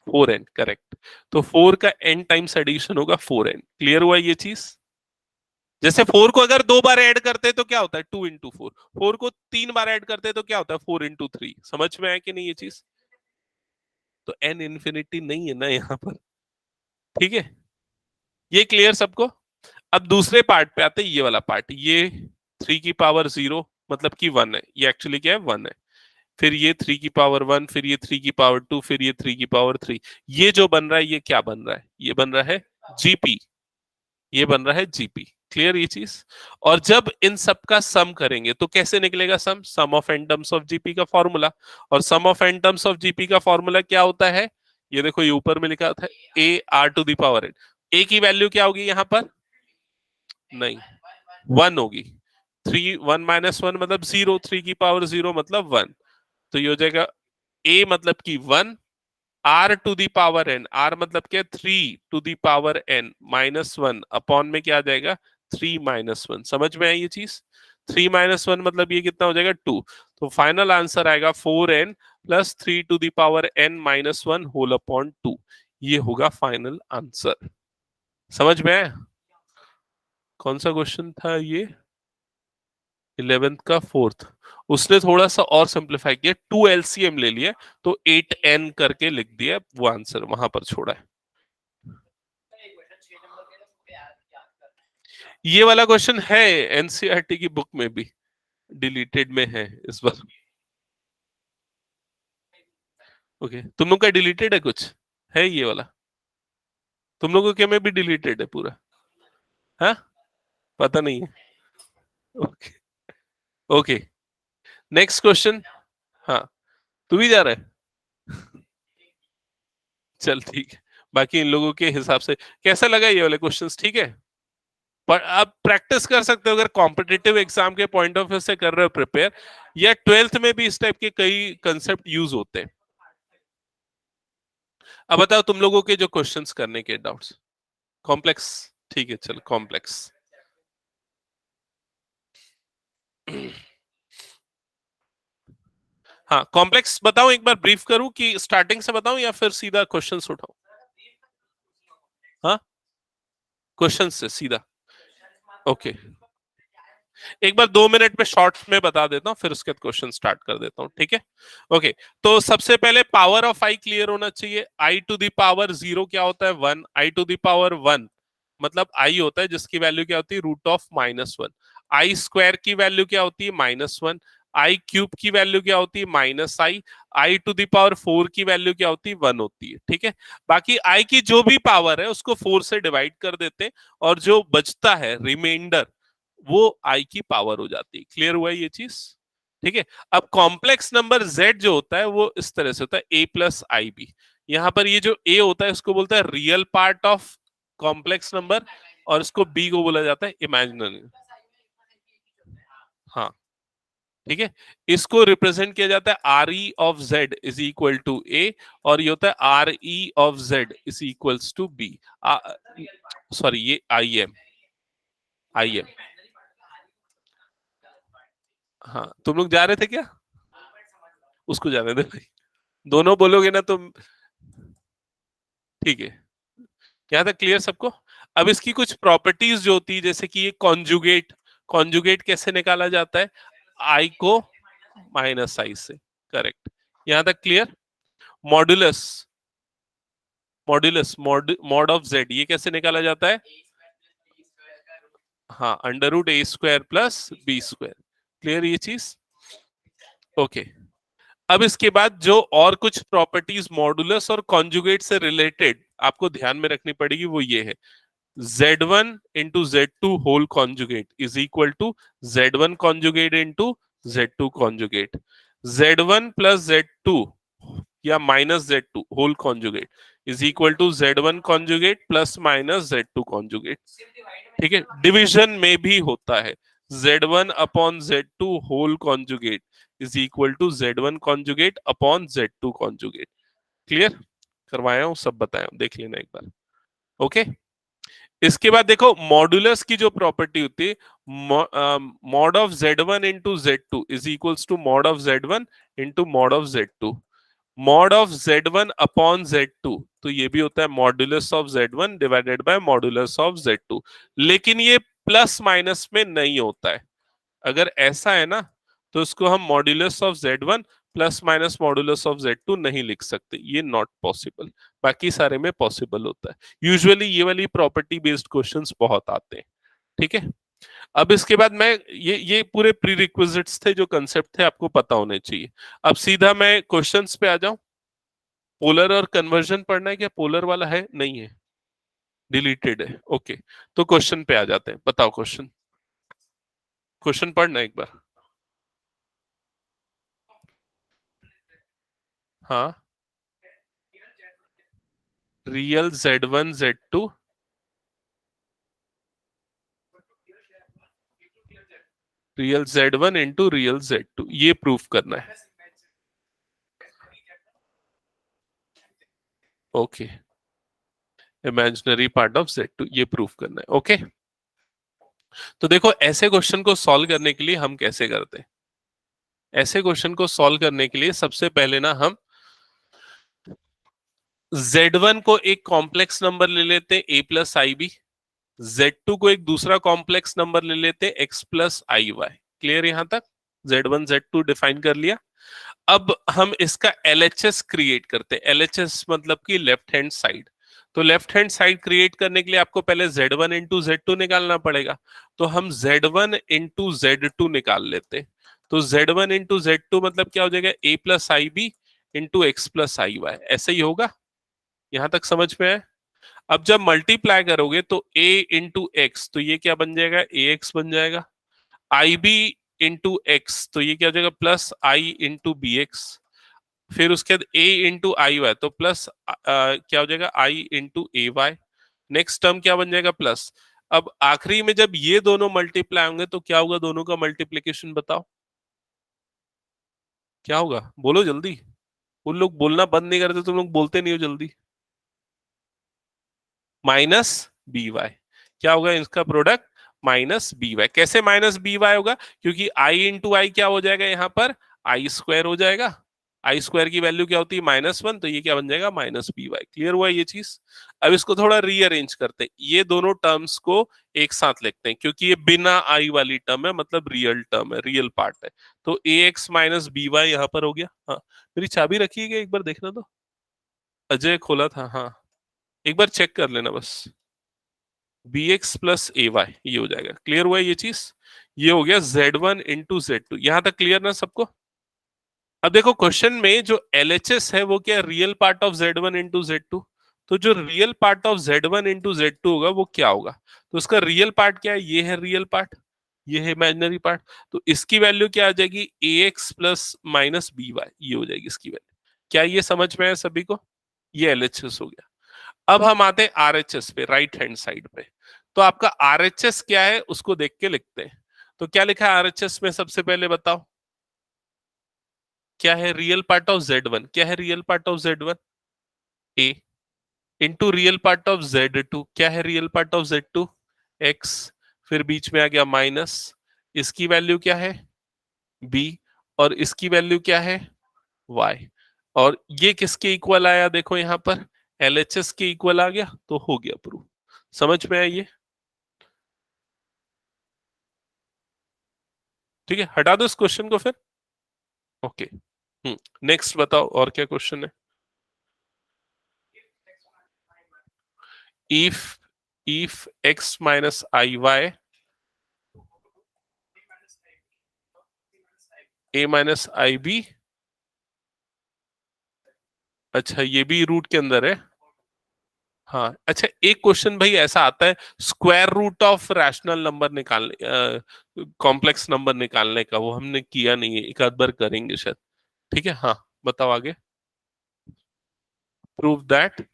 4n, करेक्ट। तो 4 का n टाइम्स एडिशन होगा 4n। क्लियर हुआ ये चीज। जैसे 4 को अगर 2 बार ऐड करते हैं तो क्या होता है, 2 × 4, 4 को 3 बार ऐड करते हैं तो क्या होता है, 4 × 3। समझ में आया कि नहीं ये चीज। तो n इंफिनिटी नहीं है ना यहाँ पर, ठीक है, ये क्लियर सबको। अब दूसरे पार्ट पे आते हैं, ये वाला पार्ट, ये 3 की पावर 0 मतलब कि 1 है, ये एक्चुअली क्या है, 1 है। फिर ये 3 की पावर 1, फिर ये 3 की पावर 2, फिर ये 3 की पावर 3। ये जो बन रहा है ये क्या बन रहा है, ये बन रहा है जीपी, ये बन रहा है जीपी। क्लियर ये चीज। और जब इन सब का सम करेंगे तो कैसे निकलेगा sum, sum of n terms of GP का फॉर्मूला। और sum of n terms of GP का फॉर्मूला क्या होता है, ये देखो ये ऊपर में लिखा था, a r to the power n। a की वैल्यू क्या होगी यहां पर, नहीं, 1 होगी। 3 1 - 1 मतलब 0, 3 की पावर 0 मतलब 1। तो ये हो जाएगा a मतलब कि 1, r to the power n, r मतलब क्या 3 to the power n -1 upon में क्या आ जाएगा 3 - 1। समझ में आई ये चीज? 3 - 1 मतलब ये कितना हो जाएगा 2। तो फाइनल आंसर आएगा 4n plus 3 to the power n -1 whole upon 2। ये होगा फाइनल आंसर। समझ में आया? कौन सा क्वेश्चन था ये? 11th का 4th। उसने थोड़ा सा और सिंप्लीफाई किया, 2 एलसीएम ले लिया तो 8n करके लिख दिया, वो आंसर वहां पर छोड़ा है। ये वाला क्वेश्चन है एनसीईआरटी की बुक में भी, डिलीटेड में है इस बार। ओके, तुम लोग का डिलीटेड है कुछ? है ये वाला? तुम लोगों के में भी डिलीटेड है पूरा? हाँ, पता नहीं है। Okay okay, next question. हाँ, तू भी जा रहा है? चल ठीक है, बाकी इन लोगों के हिसाब से कैसा लगा ये वाले क्वेश्चंस? ठीक है, पर आप प्रैक्टिस कर सकते हो अगर कॉम्पिटिटिव एग्जाम के पॉइंट ऑफ व्यू से कर रहे हो प्रिपेयर, या 12th में भी इस टाइप के कई कंसेप्ट यूज होते हैं। अब बताओ तुम लोगों के जो क्वेश्चंस करने के डाउट्स। कॉम्प्लेक्स? ठीक है, चल कॉम्प्लेक्स। हाँ, कॉम्प्लेक्स बताऊं, एक बार ब्रीफ करूं कि स्टार्टिंग से बताऊं या फिर सीधा क्वेश्चंस उठाऊं? हाँ, क्वेश्चंस से सीधा। ओके, एक बार 2 मिनट में शॉर्ट में बता देता हूँ, फिर उसके बाद क्वेश्चन स्टार्ट कर देता हूँ, ठीक है? ओके, तो सबसे पहले पावर ऑफ आई क्लियर होना चाहिए। आई टू द पावर 0 क्या होता है? 1। आई टू द पावर 1 मतलब आई होता है जिसकी वैल्यू क्या होती है? Root of -1। आई स्क्वायर की वैल्यू क्या होती है? -1। आई क्यूब की वैल्यू क्या होती है? -i। I to the power 4 की वैल्यू क्या होती है? 1 होती है, ठीक है? बाकी आई की जो भी पावर है उसको 4 से डिवाइड कर देते हैं, और जो बचता है रिमाइंडर वो आई की पावर हो जाती है। क्लियर हुआ ये चीज? ठीक है। अब कॉम्प्लेक्स नंबर z जो होता है वो इस तरह से होता है, a प्लस आई बी। यहां पर ये जो a होता है इसको बोलता है real part of complex number, और इसको b को बोला जाता है इमेजिनरी। हाँ, ठीक है। इसको रिप्रेजेंट किया जाता है R E of Z is equal to A, और ये होता है R E of Z is equals to B. Sorry, ये आई एम। हाँ, तुम लोग जा रहे थे क्या? उसको जाने दे भाई, दोनों बोलोगे ना तो ठीक है। यहाँ तक क्लियर सबको? अब इसकी कुछ प्रॉपर्टीज जो होती है, जैसे कि ये कॉन्जुगेट, कॉन्जुगेट कैसे निकाला जाता है? आई को -i से। करेक्ट, यहाँ तक clear? Modulus, modulus mod of Z ये कैसे निकाला जाता है? हाँ, √a² प्लस b²। क्लियर ये चीज? ओके, अब इसके बाद जो और कुछ प्रॉपर्टीज मॉडुलस और कॉन्जुगेट से रिलेटेड आपको ध्यान में रखनी पड़ेगी, वो ये है, Z1 into Z2 whole conjugate is equal to Z1 conjugate into Z2 conjugate. Z1 plus Z2 या -Z2 whole conjugate is equal to Z1 conjugate plus -Z2 conjugate. ठीक है, डिवीजन में भी होता है, Z1 upon Z2 whole conjugate is equal to Z1 conjugate upon Z2 conjugate. Clear करवाया हूं, सब बताया हूं, देख लेना एक बार। ओके, इसके बाद देखो मॉडुलस की जो प्रॉपर्टी होती है, mod of Z1 into Z2 is equals to mod of Z1 into mod of Z2। Mod of Z1 upon Z2 तो ये भी होता है modulus of Z1 divided by modulus of Z2, लेकिन ये प्लस माइनस में नहीं होता है। अगर ऐसा है ना तो इसको हम modulus of Z1 plus minus modulus of Z2 नहीं लिख सकते, ये नॉट पॉसिबल। बाकी सारे में पॉसिबल होता है। यूजुअली ये वाली प्रॉपर्टी बेस्ड क्वेश्चंस बहुत आते हैं, ठीक है? अब इसके बाद मैं ये पूरे प्री रिक्विजिट्स थे, जो कंसेप्ट थे आपको पता होने चाहिए। अब सीधा मैं क्वेश्चंस पे आ जाऊं। पोलर और कन्वर्जन पढ़ना है क्या? पोलर वाला है नहीं है, डिलीटेड है। ओके, तो क्वेश्चन पे आ जाते हैं। बताओ क्वेश्चन, क्वेश्चन पढ़ना एक बार। हाँ, real Z1 Z2 real Z1 into real Z2 ये प्रूफ करना है। Okay, imaginary part of Z2 ये प्रूफ करना है। ओके, तो देखो ऐसे क्वेश्चन को सॉल्व करने के लिए हम कैसे करते हैं। ऐसे क्वेश्चन को सॉल्व करने के लिए सबसे पहले ना हम Z1 को एक कॉम्प्लेक्स नंबर ले लेते हैं a plus I B, Z2 को एक दूसरा कॉम्प्लेक्स नंबर ले लेते हैं x plus I Y. Clear यहां तक? Z1 Z2 डिफाइन कर लिया। अब हम इसका LHS क्रिएट करते हैं। LHS मतलब कि लेफ्ट हैंड साइड। तो लेफ्ट हैंड साइड क्रिएट करने के लिए आपको पहले Z1 इंटू Z2 निकालना पड़ेगा। तो हम Z1 इंटू Z2 निकाल लेते हैं। तो Z1 इंटू Z2 मतलब क्या हो जाएगा, a plus I B into X plus I Y. ऐसे ही होगा, यहां तक समझ में है? अब जब मल्टीप्लाई करोगे तो a इंटू एक्स, तो ये क्या बन जाएगा, ए एक्स बन जाएगा। आई बी इंटू एक्स, तो ये क्या हो जाएगा, plus I into B X. फिर उसके बाद a इंटू आई वाई, तो प्लस क्या हो जाएगा, i into A Y. Next term क्या बन जाएगा, प्लस। अब आखिरी में जब ये दोनों मल्टीप्लाई होंगे तो क्या होगा, दोनों का मल्टीप्लीकेशन बताओ क्या होगा, बोलो जल्दी। उन लोग बोलना बंद नहीं करते, तुम लोग बोलते नहीं हो जल्दी। Minus B Y. क्या होगा इसका प्रोडक्ट, माइनस बी वाई। कैसे माइनस बी वाई होगा, क्योंकि आई इंटू आई क्या हो जाएगा यहाँ पर, आई स्क्वायर हो जाएगा। आई स्क्वायर की वैल्यू क्या होती है, -1, तो ये क्या बन जाएगा, माइनस बी वाई। क्लियर हुआ ये चीज? अब इसको थोड़ा रीअरेंज करते हैं, ये दोनों टर्म्स को एक साथ लिखते हैं, क्योंकि ये बिना आई वाली टर्म है, मतलब रियल टर्म है, रियल पार्ट है। तो ए एक्स माइनस बी वाई यहाँ पर हो गया। हाँ, मेरी चाबी रखी है क्या? एक बार देखना तो, अजय खोला था। हाँ, एक बार चेक कर लेना बस। बी एक्स प्लस ए वाई, ये हो जाएगा। क्लियर हुआ ये चीज? ये हो गया Z1 इंटू Z2। यहां तक क्लियर ना सबको? अब देखो क्वेश्चन में जो LHS है वो क्या, real part of Z1 into Z2। तो जो real part of Z1 into Z2 होगा वो क्या होगा, तो उसका रियल पार्ट क्या है, ये है रियल पार्ट, ये है इमेजिनरी पार्ट। तो इसकी वैल्यू क्या आ जाएगी, a x plus minus B y, ये हो जाएगी इसकी वैल्यू। क्या ये समझ में है सभी को? ये LHS हो गया। अब हम आते हैं RHS पे, राइट हैंड साइड पे। तो आपका RHS क्या है उसको देख के लिखते हैं। तो क्या लिखा है RHS में, सबसे पहले बताओ क्या है, रियल पार्ट ऑफ Z1। क्या है real part of Z1, a into real part of Z2। क्या है real part of Z2, x। फिर बीच में आ गया माइनस, इसकी वैल्यू क्या है, b, और इसकी वैल्यू क्या है, y। और ये किसके इक्वल आया, देखो यहां पर LHS के इक्वल आ गया, तो हो गया प्रूफ। समझ में आया ये? ठीक है, हटा दो इस क्वेश्चन को फिर। ओके, नेक्स्ट बताओ और क्या क्वेश्चन है। If if x minus I Y, a minus I B. अच्छा, ये भी रूट के अंदर है। हाँ, अच्छा एक क्वेश्चन भाई ऐसा आता है, square root of rational number निकालने, कॉम्प्लेक्स नंबर निकालने का, वो हमने किया नहीं है, एक आध बार करेंगे शायद। ठीक है, हाँ बताओ आगे। Prove that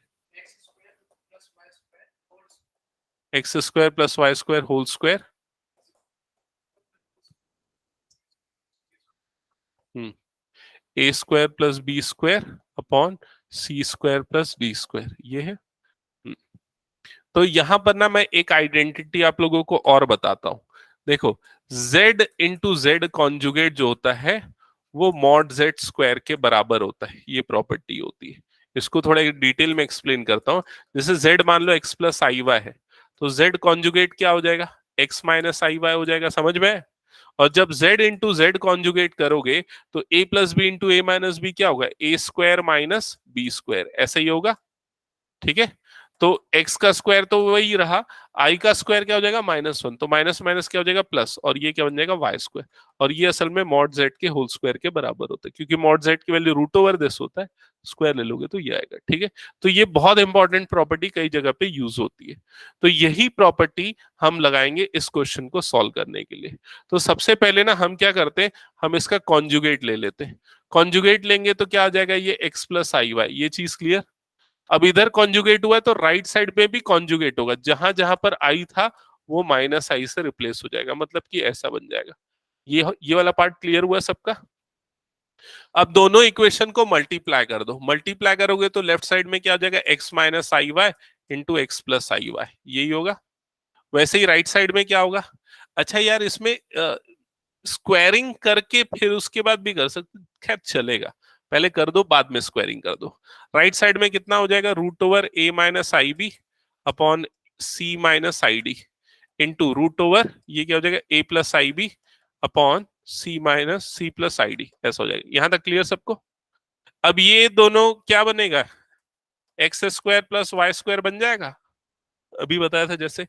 X square plus Y square whole square. A square plus B square upon C square plus D square, ये है। हम्म, तो यहां पर ना मैं एक आइडेंटिटी आप लोगों को और बताता हूं। देखो, z इंटू जेड कॉन्जुगेट जो होता है वो मॉड z स्क्वायर के बराबर होता है, ये प्रॉपर्टी होती है। इसको थोड़ा डिटेल में एक्सप्लेन करता हूं। जैसे z मान लो x प्लस आई वाई है, तो z कॉन्जुगेट क्या हो जाएगा, x माइनस आई वाई हो जाएगा। समझ में है? और जब z इंटू जेड कॉन्जुगेट करोगे तो a plus B into A minus B क्या होगा, A square minus B square, ऐसा ही होगा। ठीक है, तो x का स्क्वायर तो वही रहा, i का स्क्वायर क्या हो जाएगा, -1, तो माइनस माइनस क्या हो जाएगा, प्लस, और ये क्या बन जाएगा, वाई स्क्वायर। और ये असल में मॉड z के होल स्क्वायर के बराबर होता है, क्योंकि मॉड z की वैल्यू रूट ओवर दिस होता है, स्क्वायर ले लोगे तो ये आएगा। ठीक है, तो ये बहुत इंपॉर्टेंट प्रॉपर्टी कई जगह पे यूज होती है। तो यही प्रॉपर्टी हम लगाएंगे इस क्वेश्चन को सॉल्व करने के लिए। तो सबसे पहले ना हम क्या करते हैं, हम इसका कॉन्जुगेट ले लेते हैं। कॉन्जुगेट लेंगे तो क्या आ जाएगा, ये x प्लस आई वाई, ये चीज क्लियर। अब इधर कॉन्जुगेट हुआ है तो राइट साइड पे भी कॉन्जुगेट होगा, जहां जहां पर आई था वो माइनस आई से रिप्लेस हो जाएगा, मतलब कि ऐसा बन जाएगा। ये वाला पार्ट क्लियर हुआ सबका? अब दोनों इक्वेशन को मल्टीप्लाई कर दो, मल्टीप्लाई करोगे तो लेफ्ट साइड में क्या हो जाएगा, x minus I Y into X plus I Y, यही होगा। वैसे ही राइट साइड में क्या होगा, अच्छा यार इसमें स्क्वायरिंग करके फिर उसके बाद भी कर सकते, खैर चलेगा, पहले कर दो बाद में स्क्वायरिंग कर दो। राइट साइड में कितना हो जाएगा, root over a minus I B upon C minus I D into root over ये क्या हो जाएगा, a plus I B upon C minus C plus I D, ऐसा हो जाएगा। यहां तक क्लियर सबको। अब ये दोनों क्या बनेगा, X square plus Y square बन जाएगा, अभी बताया था जैसे।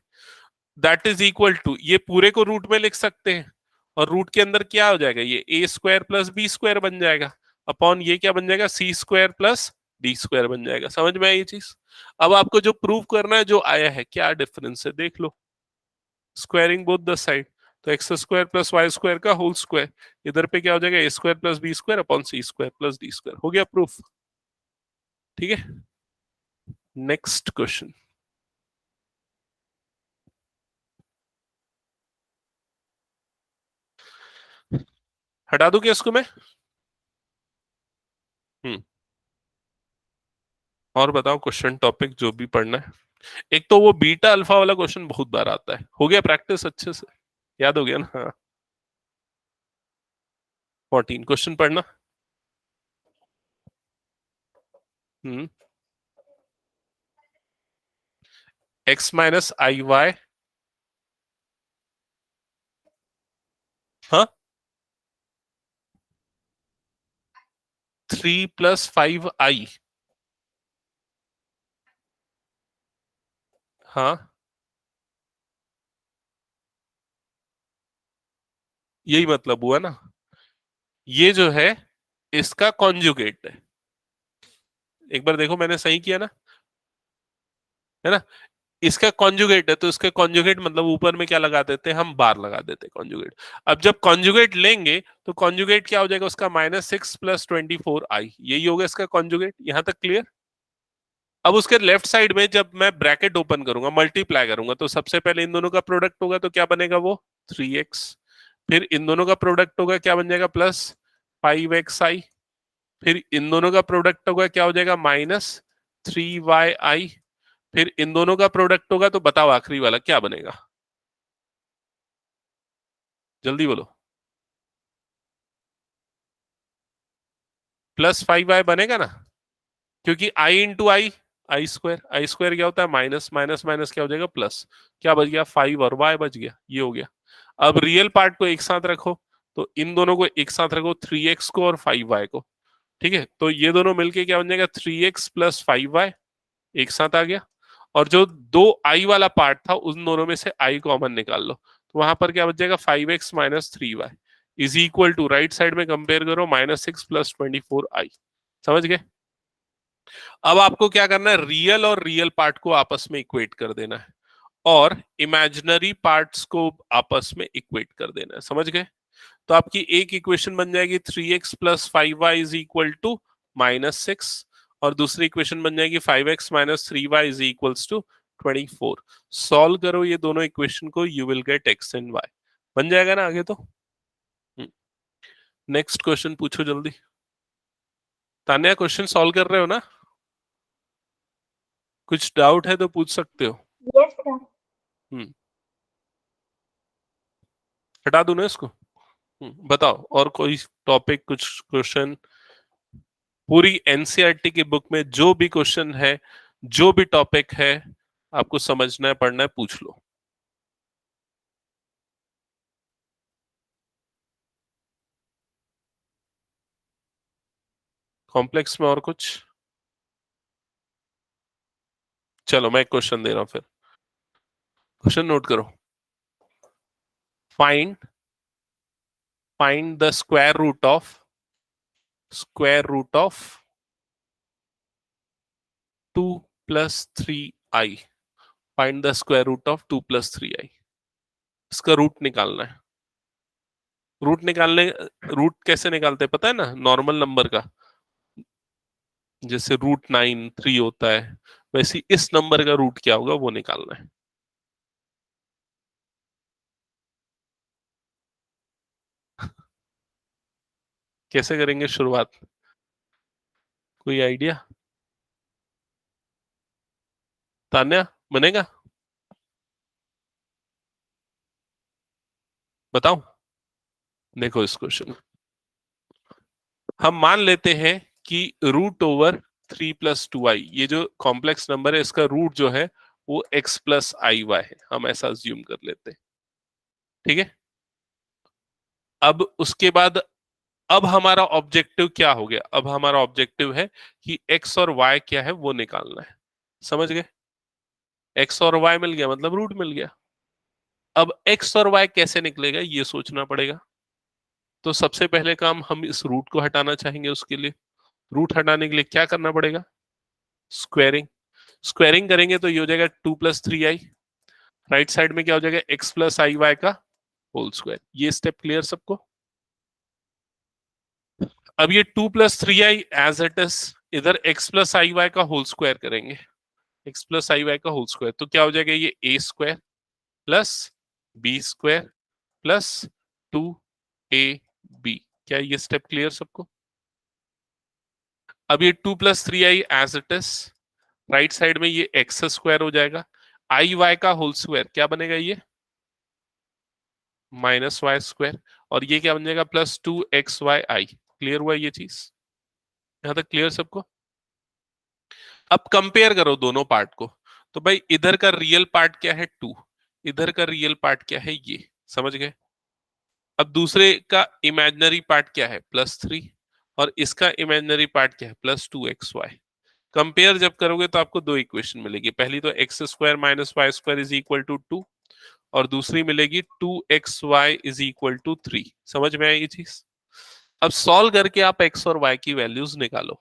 दैट इज इक्वल टू, ये पूरे को रूट में लिख सकते हैं, और रूट के अंदर क्या हो जाएगा, ये ए स्क्वायर प्लस बी स्क्वायर बन जाएगा अपॉन ये क्या बन जाएगा, सी स्क्वायर प्लस डी स्क्वायर बन जाएगा। समझ में आई ये चीज। अब आपको जो प्रूव करना है, जो आया है, क्या डिफरेंस है देख लो, स्क्वायरिंग बोथ द साइड, तो x square plus Y square का होल स्क्वायर, इधर पे क्या हो जाएगा, a square plus B square upon C square plus D square, हो गया प्रूफ। ठीक है, नेक्स्ट क्वेश्चन। हटा दूं क्या इसको मैं। हम्म, और बताओ क्वेश्चन टॉपिक जो भी पढ़ना है। एक तो वो बीटा अल्फा वाला क्वेश्चन बहुत बार आता है, हो गया प्रैक्टिस अच्छे से, याद हो गया ना। हाँ, 14 क्वेश्चन पढ़ना। हम्म, एक्स माइनस आई वाई, हाँ, 3 + 5i, हाँ, यही मतलब हुआ ना, ये जो है इसका कॉन्जुगेट है। एक बार देखो मैंने सही किया ना, है ना, इसका कॉन्जुगेट है, तो इसका कॉन्जुगेट मतलब ऊपर में क्या लगा देते हैं, हम बार लगा देते हैं कॉन्जुगेट। अब जब कॉन्जुगेट लेंगे तो कॉन्जुगेट क्या हो जाएगा उसका, -6 + 24i, यही होगा इसका कॉन्जुगेट। यहां तक क्लियर। अब उसके लेफ्ट साइड में जब मैं ब्रैकेट ओपन करूंगा, मल्टीप्लाई करूंगा, तो सबसे पहले इन दोनों का प्रोडक्ट होगा, तो क्या बनेगा वो 3x, फिर इन दोनों का प्रोडक्ट होगा, क्या बन जाएगा, +5xi, फिर इन दोनों का प्रोडक्ट होगा, क्या हो जाएगा, -3yi, फिर इन दोनों का प्रोडक्ट होगा, तो बताओ आखिरी वाला क्या बनेगा, जल्दी बोलो। +5y बनेगा ना, क्योंकि आई इंटू आई स्क्वायर क्या होता है, माइनस माइनस माइनस क्या हो जाएगा, प्लस, क्या बच गया 5 और y बच गया, ये हो गया। अब रियल पार्ट को एक साथ रखो, तो इन दोनों को एक साथ रखो, 3x को और 5y को, ठीक है, तो ये दोनों मिलके क्या बन जाएगा, 3x + 5y, एक साथ आ गया। और जो दो आई वाला पार्ट था, उन दोनों में से आई कॉमन निकाल लो, तो वहां पर क्या बच जाएगा, 5x - 3y is equal to, right side में कंपेयर करो, -6 + 24i। समझ गए। अब आपको क्या करना है, रियल और रियल पार्ट को आपस में इक्वेट कर देना है, और इमेजिनरी पार्ट्स को आपस में इक्वेट कर देना है। समझ गए। तो आपकी एक इक्वेशन बन जाएगी 3x + 5y is equal to -6, और दूसरी इक्वेशन बन जाएगी 5x - 3y is equals to 24। Solve करो ये दोनों इक्वेशन को, you will get x and y, बन जाएगा ना आगे तो। नेक्स्ट क्वेश्चन पूछो जल्दी। तान्या क्वेश्चन सॉल्व कर रहे हो ना, कुछ डाउट है तो पूछ सकते हो।
Yes, sir.
हम्म, हटा दूं ना इसको। बताओ और कोई टॉपिक, कुछ क्वेश्चन, पूरी एनसीईआरटी की बुक में जो भी क्वेश्चन है, जो भी टॉपिक है, आपको समझना है, पढ़ना है, पूछ लो। कॉम्प्लेक्स में और कुछ, चलो मैं एक क्वेश्चन दे रहा हूं फिर, क्वेश्चन नोट करो। Find find the square root of 2 + 3i, find the square root of 2 + 3i, इसका रूट निकालना है। रूट निकालने, रूट कैसे निकालते हैं पता है ना, नॉर्मल नंबर का, जैसे √9 3 होता है, वैसे इस नंबर का रूट क्या होगा वो निकालना है। कैसे करेंगे शुरुआत, कोई आइडिया? तान्या, बनेगा? बताओ। देखो इस क्वेश्चन, हम मान लेते हैं कि रूट ओवर 3 + 2i, ये जो कॉम्प्लेक्स नंबर है इसका रूट जो है वो x+iy है, हम ऐसा अज्यूम कर लेते हैं। ठीक है, अब उसके बाद अब हमारा ऑब्जेक्टिव क्या हो गया, अब हमारा ऑब्जेक्टिव है कि x और y क्या है वो निकालना है। समझ गए? x और y मिल गया मतलब रूट मिल गया। अब x और y कैसे निकलेगा ये सोचना पड़ेगा। तो सबसे पहले काम हम इस रूट को हटाना चाहेंगे, उसके लिए रूट हटाने के लिए क्या करना पड़ेगा, स्क्वायरिंग। स्क्वायरिंग करेंगे तो ये हो जाएगा 2 + 3i, राइट साइड में क्या हो जाएगा x+iy का होल स्क्वायर। ये स्टेप क्लियर सबको? अब ये 2 + 3i एज इट इज, इधर x+iy का होल स्क्वायर करेंगे, x+iy का होल स्क्वायर, तो क्या हो जाएगा ये a² + b² + 2ab। क्या ये स्टेप क्लियर सबको? अब ये 2 + 3i as it is, right side में ये x² हो जाएगा, आई वाई का होल स्क्वायर क्या बनेगा ये -y², और ये क्या बन जाएगा +2xyi। क्लियर हुआ ये चीज? यहां तक क्लियर सबको? अब कंपेयर करो दोनों पार्ट को, तो भाई इधर का रियल पार्ट क्या है 2, इधर का रियल पार्ट क्या है ये, समझ गए? अब दूसरे का इमेजिनरी पार्ट क्या है +3, और इसका इमेजिनरी पार्ट क्या है +2xy। कंपेयर जब करोगे तो आपको दो इक्वेशन मिलेगी, पहली तो x² - y² is equal to 2, और दूसरी मिलेगी 2xy इज इक्वल टू 3। समझ में आई ये चीज? अब सॉल्व करके आप x और y की वैल्यूज निकालो।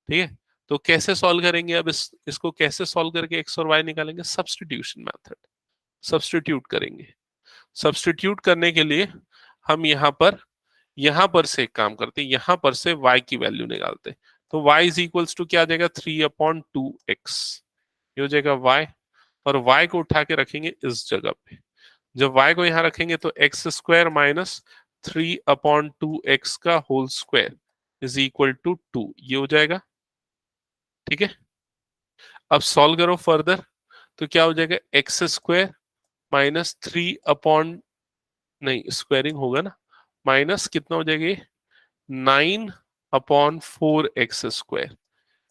ठीक है, तो कैसे सॉल्व करेंगे, अब इसको कैसे सॉल्व करके x और y निकालेंगे, सब्स्टिट्यूशन मेथड, सब्स्टिट्यूट करेंगे। सब्स्टिट्यूट करने के लिए हम यहां पर से एक काम करते हैं, यहां पर से y की वैल्यू निकालते हैं। तो y इज इक्वल्स टू क्या आ जाएगा 3/2x, ये हो जाएगा y, और y को उठा के रखेंगे इस जगह पे। जब y को यहां रखेंगे तो x² - 3/2x का whole square is equal to 2, ये हो जाएगा। ठीक है, अब सॉल्व करो फर्दर, तो क्या हो जाएगा x² - 3 नहीं स्क्वायरिंग होगा ना, माइनस कितना हो जाएगा ये 9/4x²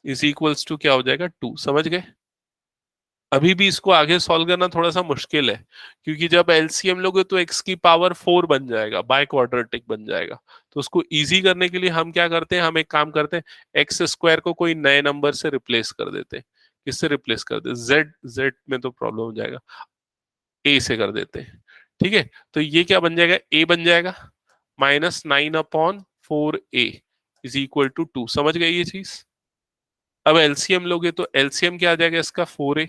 इज इक्वल्स टू क्या हो जाएगा 2। समझ गए? अभी भी इसको आगे सॉल्व करना थोड़ा सा मुश्किल है, क्योंकि जब एलसीएम लोगे तो x की पावर 4 बन जाएगा, बाय क्वाड्रेटिक बन जाएगा। तो उसको इजी करने के लिए हम क्या करते हैं, हम एक काम करते हैं, x² को कोई नए नंबर से रिप्लेस कर देते हैं। किससे रिप्लेस कर दे, z में तो प्रॉब्लम हो जाएगा, a से कर देते हैं। ठीक है, तो ये क्या बन जाएगा, a बन जाएगा -9/4a इज इक्वल टू 2। समझ गए ये चीज? अब एलसीएम लोगे तो एलसीएम क्या आ जाएगा इसका 4a,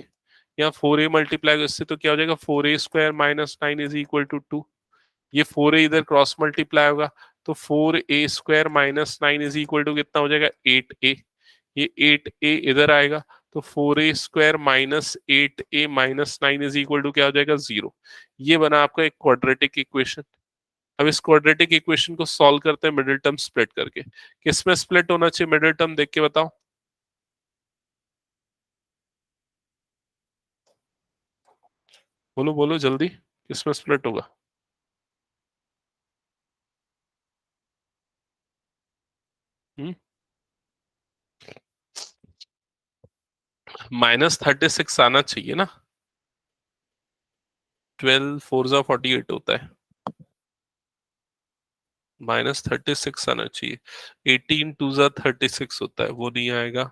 यहाँ 4a मल्टीप्लाई इससे तो क्या हो जाएगा 4a² - 9 इज इक्वल टू 2। ये 4a इधर क्रॉस मल्टीप्लाई होगा, तो 4a² - 9 इज इक्वल टू कितना हो जाएगा 8a। ये 8a इधर आएगा, तो 4a² - 8a - 9 is equal to क्या हो जाएगा 0। ये बना आपका एक क्वाड्रेटिक इक्वेशन। अब इस क्वाड्रेटिक इक्वेशन को सॉल्व करते हैं मिडिल टर्म स्प्लिट करके। किसमें स्प्लिट होना चाहिए मिडिल टर्म, देख के बताओ, बोलो बोलो जल्दी, किसमें स्प्लिट होगा? -36 आना चाहिए ना, 12 4 जा 48 होता है, -36 आना चाहिए। 18 2 जा 36 होता है, वो नहीं आएगा।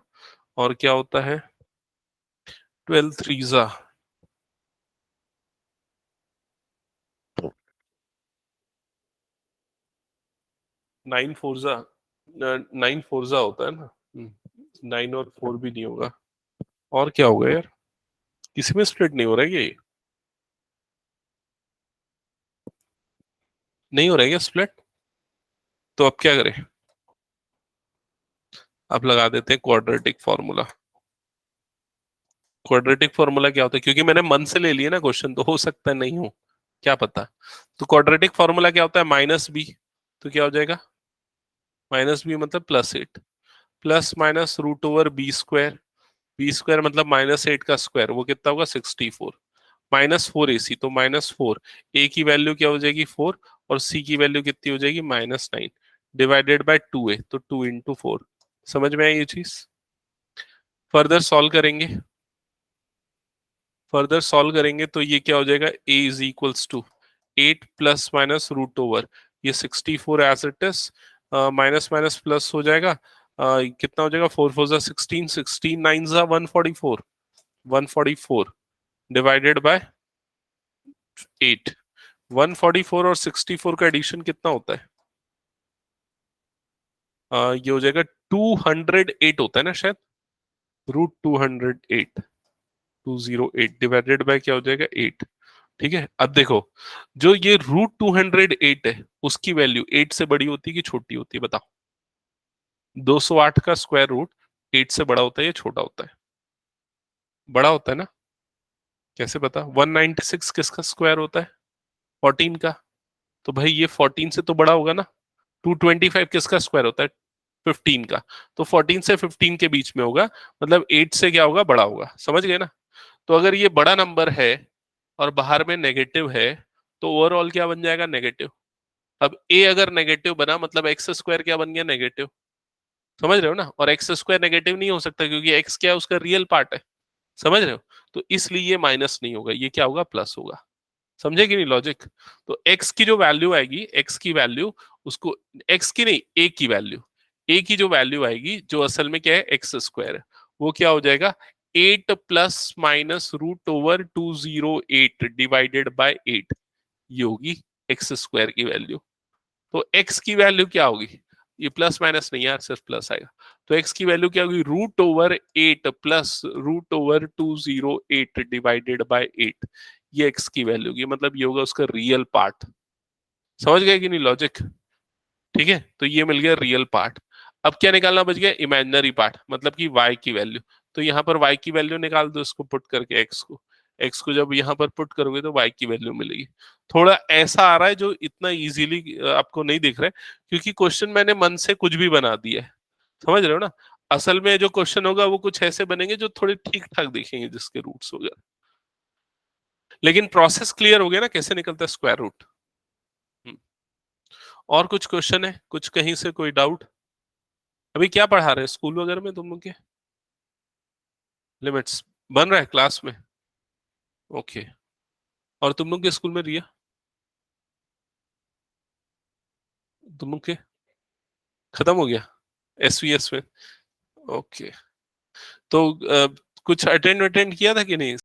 और क्या होता है 12 3 जा 9 4 जा 9 4 जा होता है ना। 9 और 4 भी नहीं होगा। और क्या होगा यार, किसी में स्प्लिट नहीं हो रहा है ये, नहीं हो रहा है क्या स्प्लिट? तो अब क्या करें, अब लगा देते हैं क्वाड्रेटिक फॉर्मूला। क्वाड्रेटिक फॉर्मूला क्या होता है, क्योंकि मैंने मन से ले लिया ना क्वेश्चन, तो हो सकता है नहीं हो, क्या पता। तो क्वाड्रेटिक फॉर्मूला क्या होता है -b, तो क्या हो जाएगा माइनस बी मतलब +8, plus minus root over B square मतलब -8 का स्क्वायर, वो कितना होगा 64, -4ac तो -4, ए की वैल्यू क्या हो जाएगी 4 और सी की वैल्यू कितनी हो जाएगी -9 डिवाइडेड बाय 2a तो 2 इंटू 4। समझ में आई ये चीज? फर्दर सॉल्व करेंगे तो ये क्या हो जाएगा, a is equals to 8 plus minus root over ये 64 as it is, minus minus plus हो जाएगा, कितना हो जाएगा 4 4 16, 16 9 144, 144 डिवाइडेड बाय 8। 144 और 64 का एडिशन कितना होता है? ये हो जाएगा 208 होता है ना शायद, रूट 208, 208 डिवाइडेड बाय क्या हो जाएगा 8। ठीक है, अब देखो जो ये रूट 208 है उसकी वैल्यू 8 से बड़ी होती है कि छोटी होती है बताओ? 208 का स्क्वायर रूट 8 से बड़ा होता है या छोटा होता है? बड़ा होता है ना? कैसे पता? 196 किसका स्क्वायर होता है? 14 का। तो भाई ये 14 से तो बड़ा होगा ना। 225 किसका स्क्वायर होता है? 15 का। तो 14 से 15 के बीच में होगा, मतलब 8 से क्या होगा, बड़ा होगा। समझ गए ना? तो अगर ये बड़ा नंबर है और बाहर में नेगेटिव है तो ओवरऑल क्या बन जाएगा, नेगेटिव। अब ए अगर नेगेटिव बना मतलब एक्स स्क्वायर क्या बन गया, नेगेटिव। समझ रहे हो ना? और एक्स स्क्वायर नेगेटिव नहीं हो सकता क्योंकि एक्स क्या है, उसका रियल पार्ट है। समझ रहे हो? तो इसलिए ये माइनस नहीं होगा, ये क्या होगा, प्लस होगा। समझे कि नहीं लॉजिक? तो x की जो वैल्यू आएगी, x की वैल्यू, उसको x की नहीं, a की वैल्यू, a की जो वैल्यू आएगी जो असल में क्या है एक्स स्क्वायर है, वो क्या हो जाएगा 8 plus minus root over 208 divided by 8, ये होगी एक्स स्क्वायर की वैल्यू। तो x की वैल्यू क्या होगी, ये प्लस माइनस नहीं यार, सिर्फ प्लस आएगा। तो x की वैल्यू क्या होगी, root over 8 plus root over 208 divided by 8, ये x की वैल्यू की, मतलब ये होगा उसका रियल पार्ट। समझ गए कि नहीं लॉजिक? ठीक है, तो ये मिल गया रियल पार्ट। अब क्या निकालना बच गया, इमेजिनरी पार्ट, मतलब कि y की वैल्यू। तो यहाँ पर y की वैल्यू निकाल दो, इसको पुट करके x को जब यहाँ पर पुट करोगे तो y की वैल्यू मिलेगी। थोड़ा ऐसा आ रहा है जो इतना इजीली आपको नहीं दिख रहा है क्योंकि क्वेश्चन मैंने मन से कुछ भी बना दिया है। समझ रहे हो ना? असल में जो क्वेश्चन होगा वो कुछ ऐसे बनेंगे जो थोड़े ठीक ठाक दिखेंगे जिसके रूट्स वगैरह, लेकिन प्रोसेस क्लियर हो गया ना कैसे निकलता है स्क्वायर रूट। और कुछ क्वेश्चन है, कुछ कहीं से कोई डाउट? अभी क्या पढ़ा रहे हैं स्कूल वगैरह में तुम लोग के? लिमिट्स बन रहा है क्लास में? ओके। और तुम लोग के स्कूल में रिया, तुम लोग के खत्म हो गया एसवीएस में? ओके। तो कुछ अटेंड किया था कि नहीं?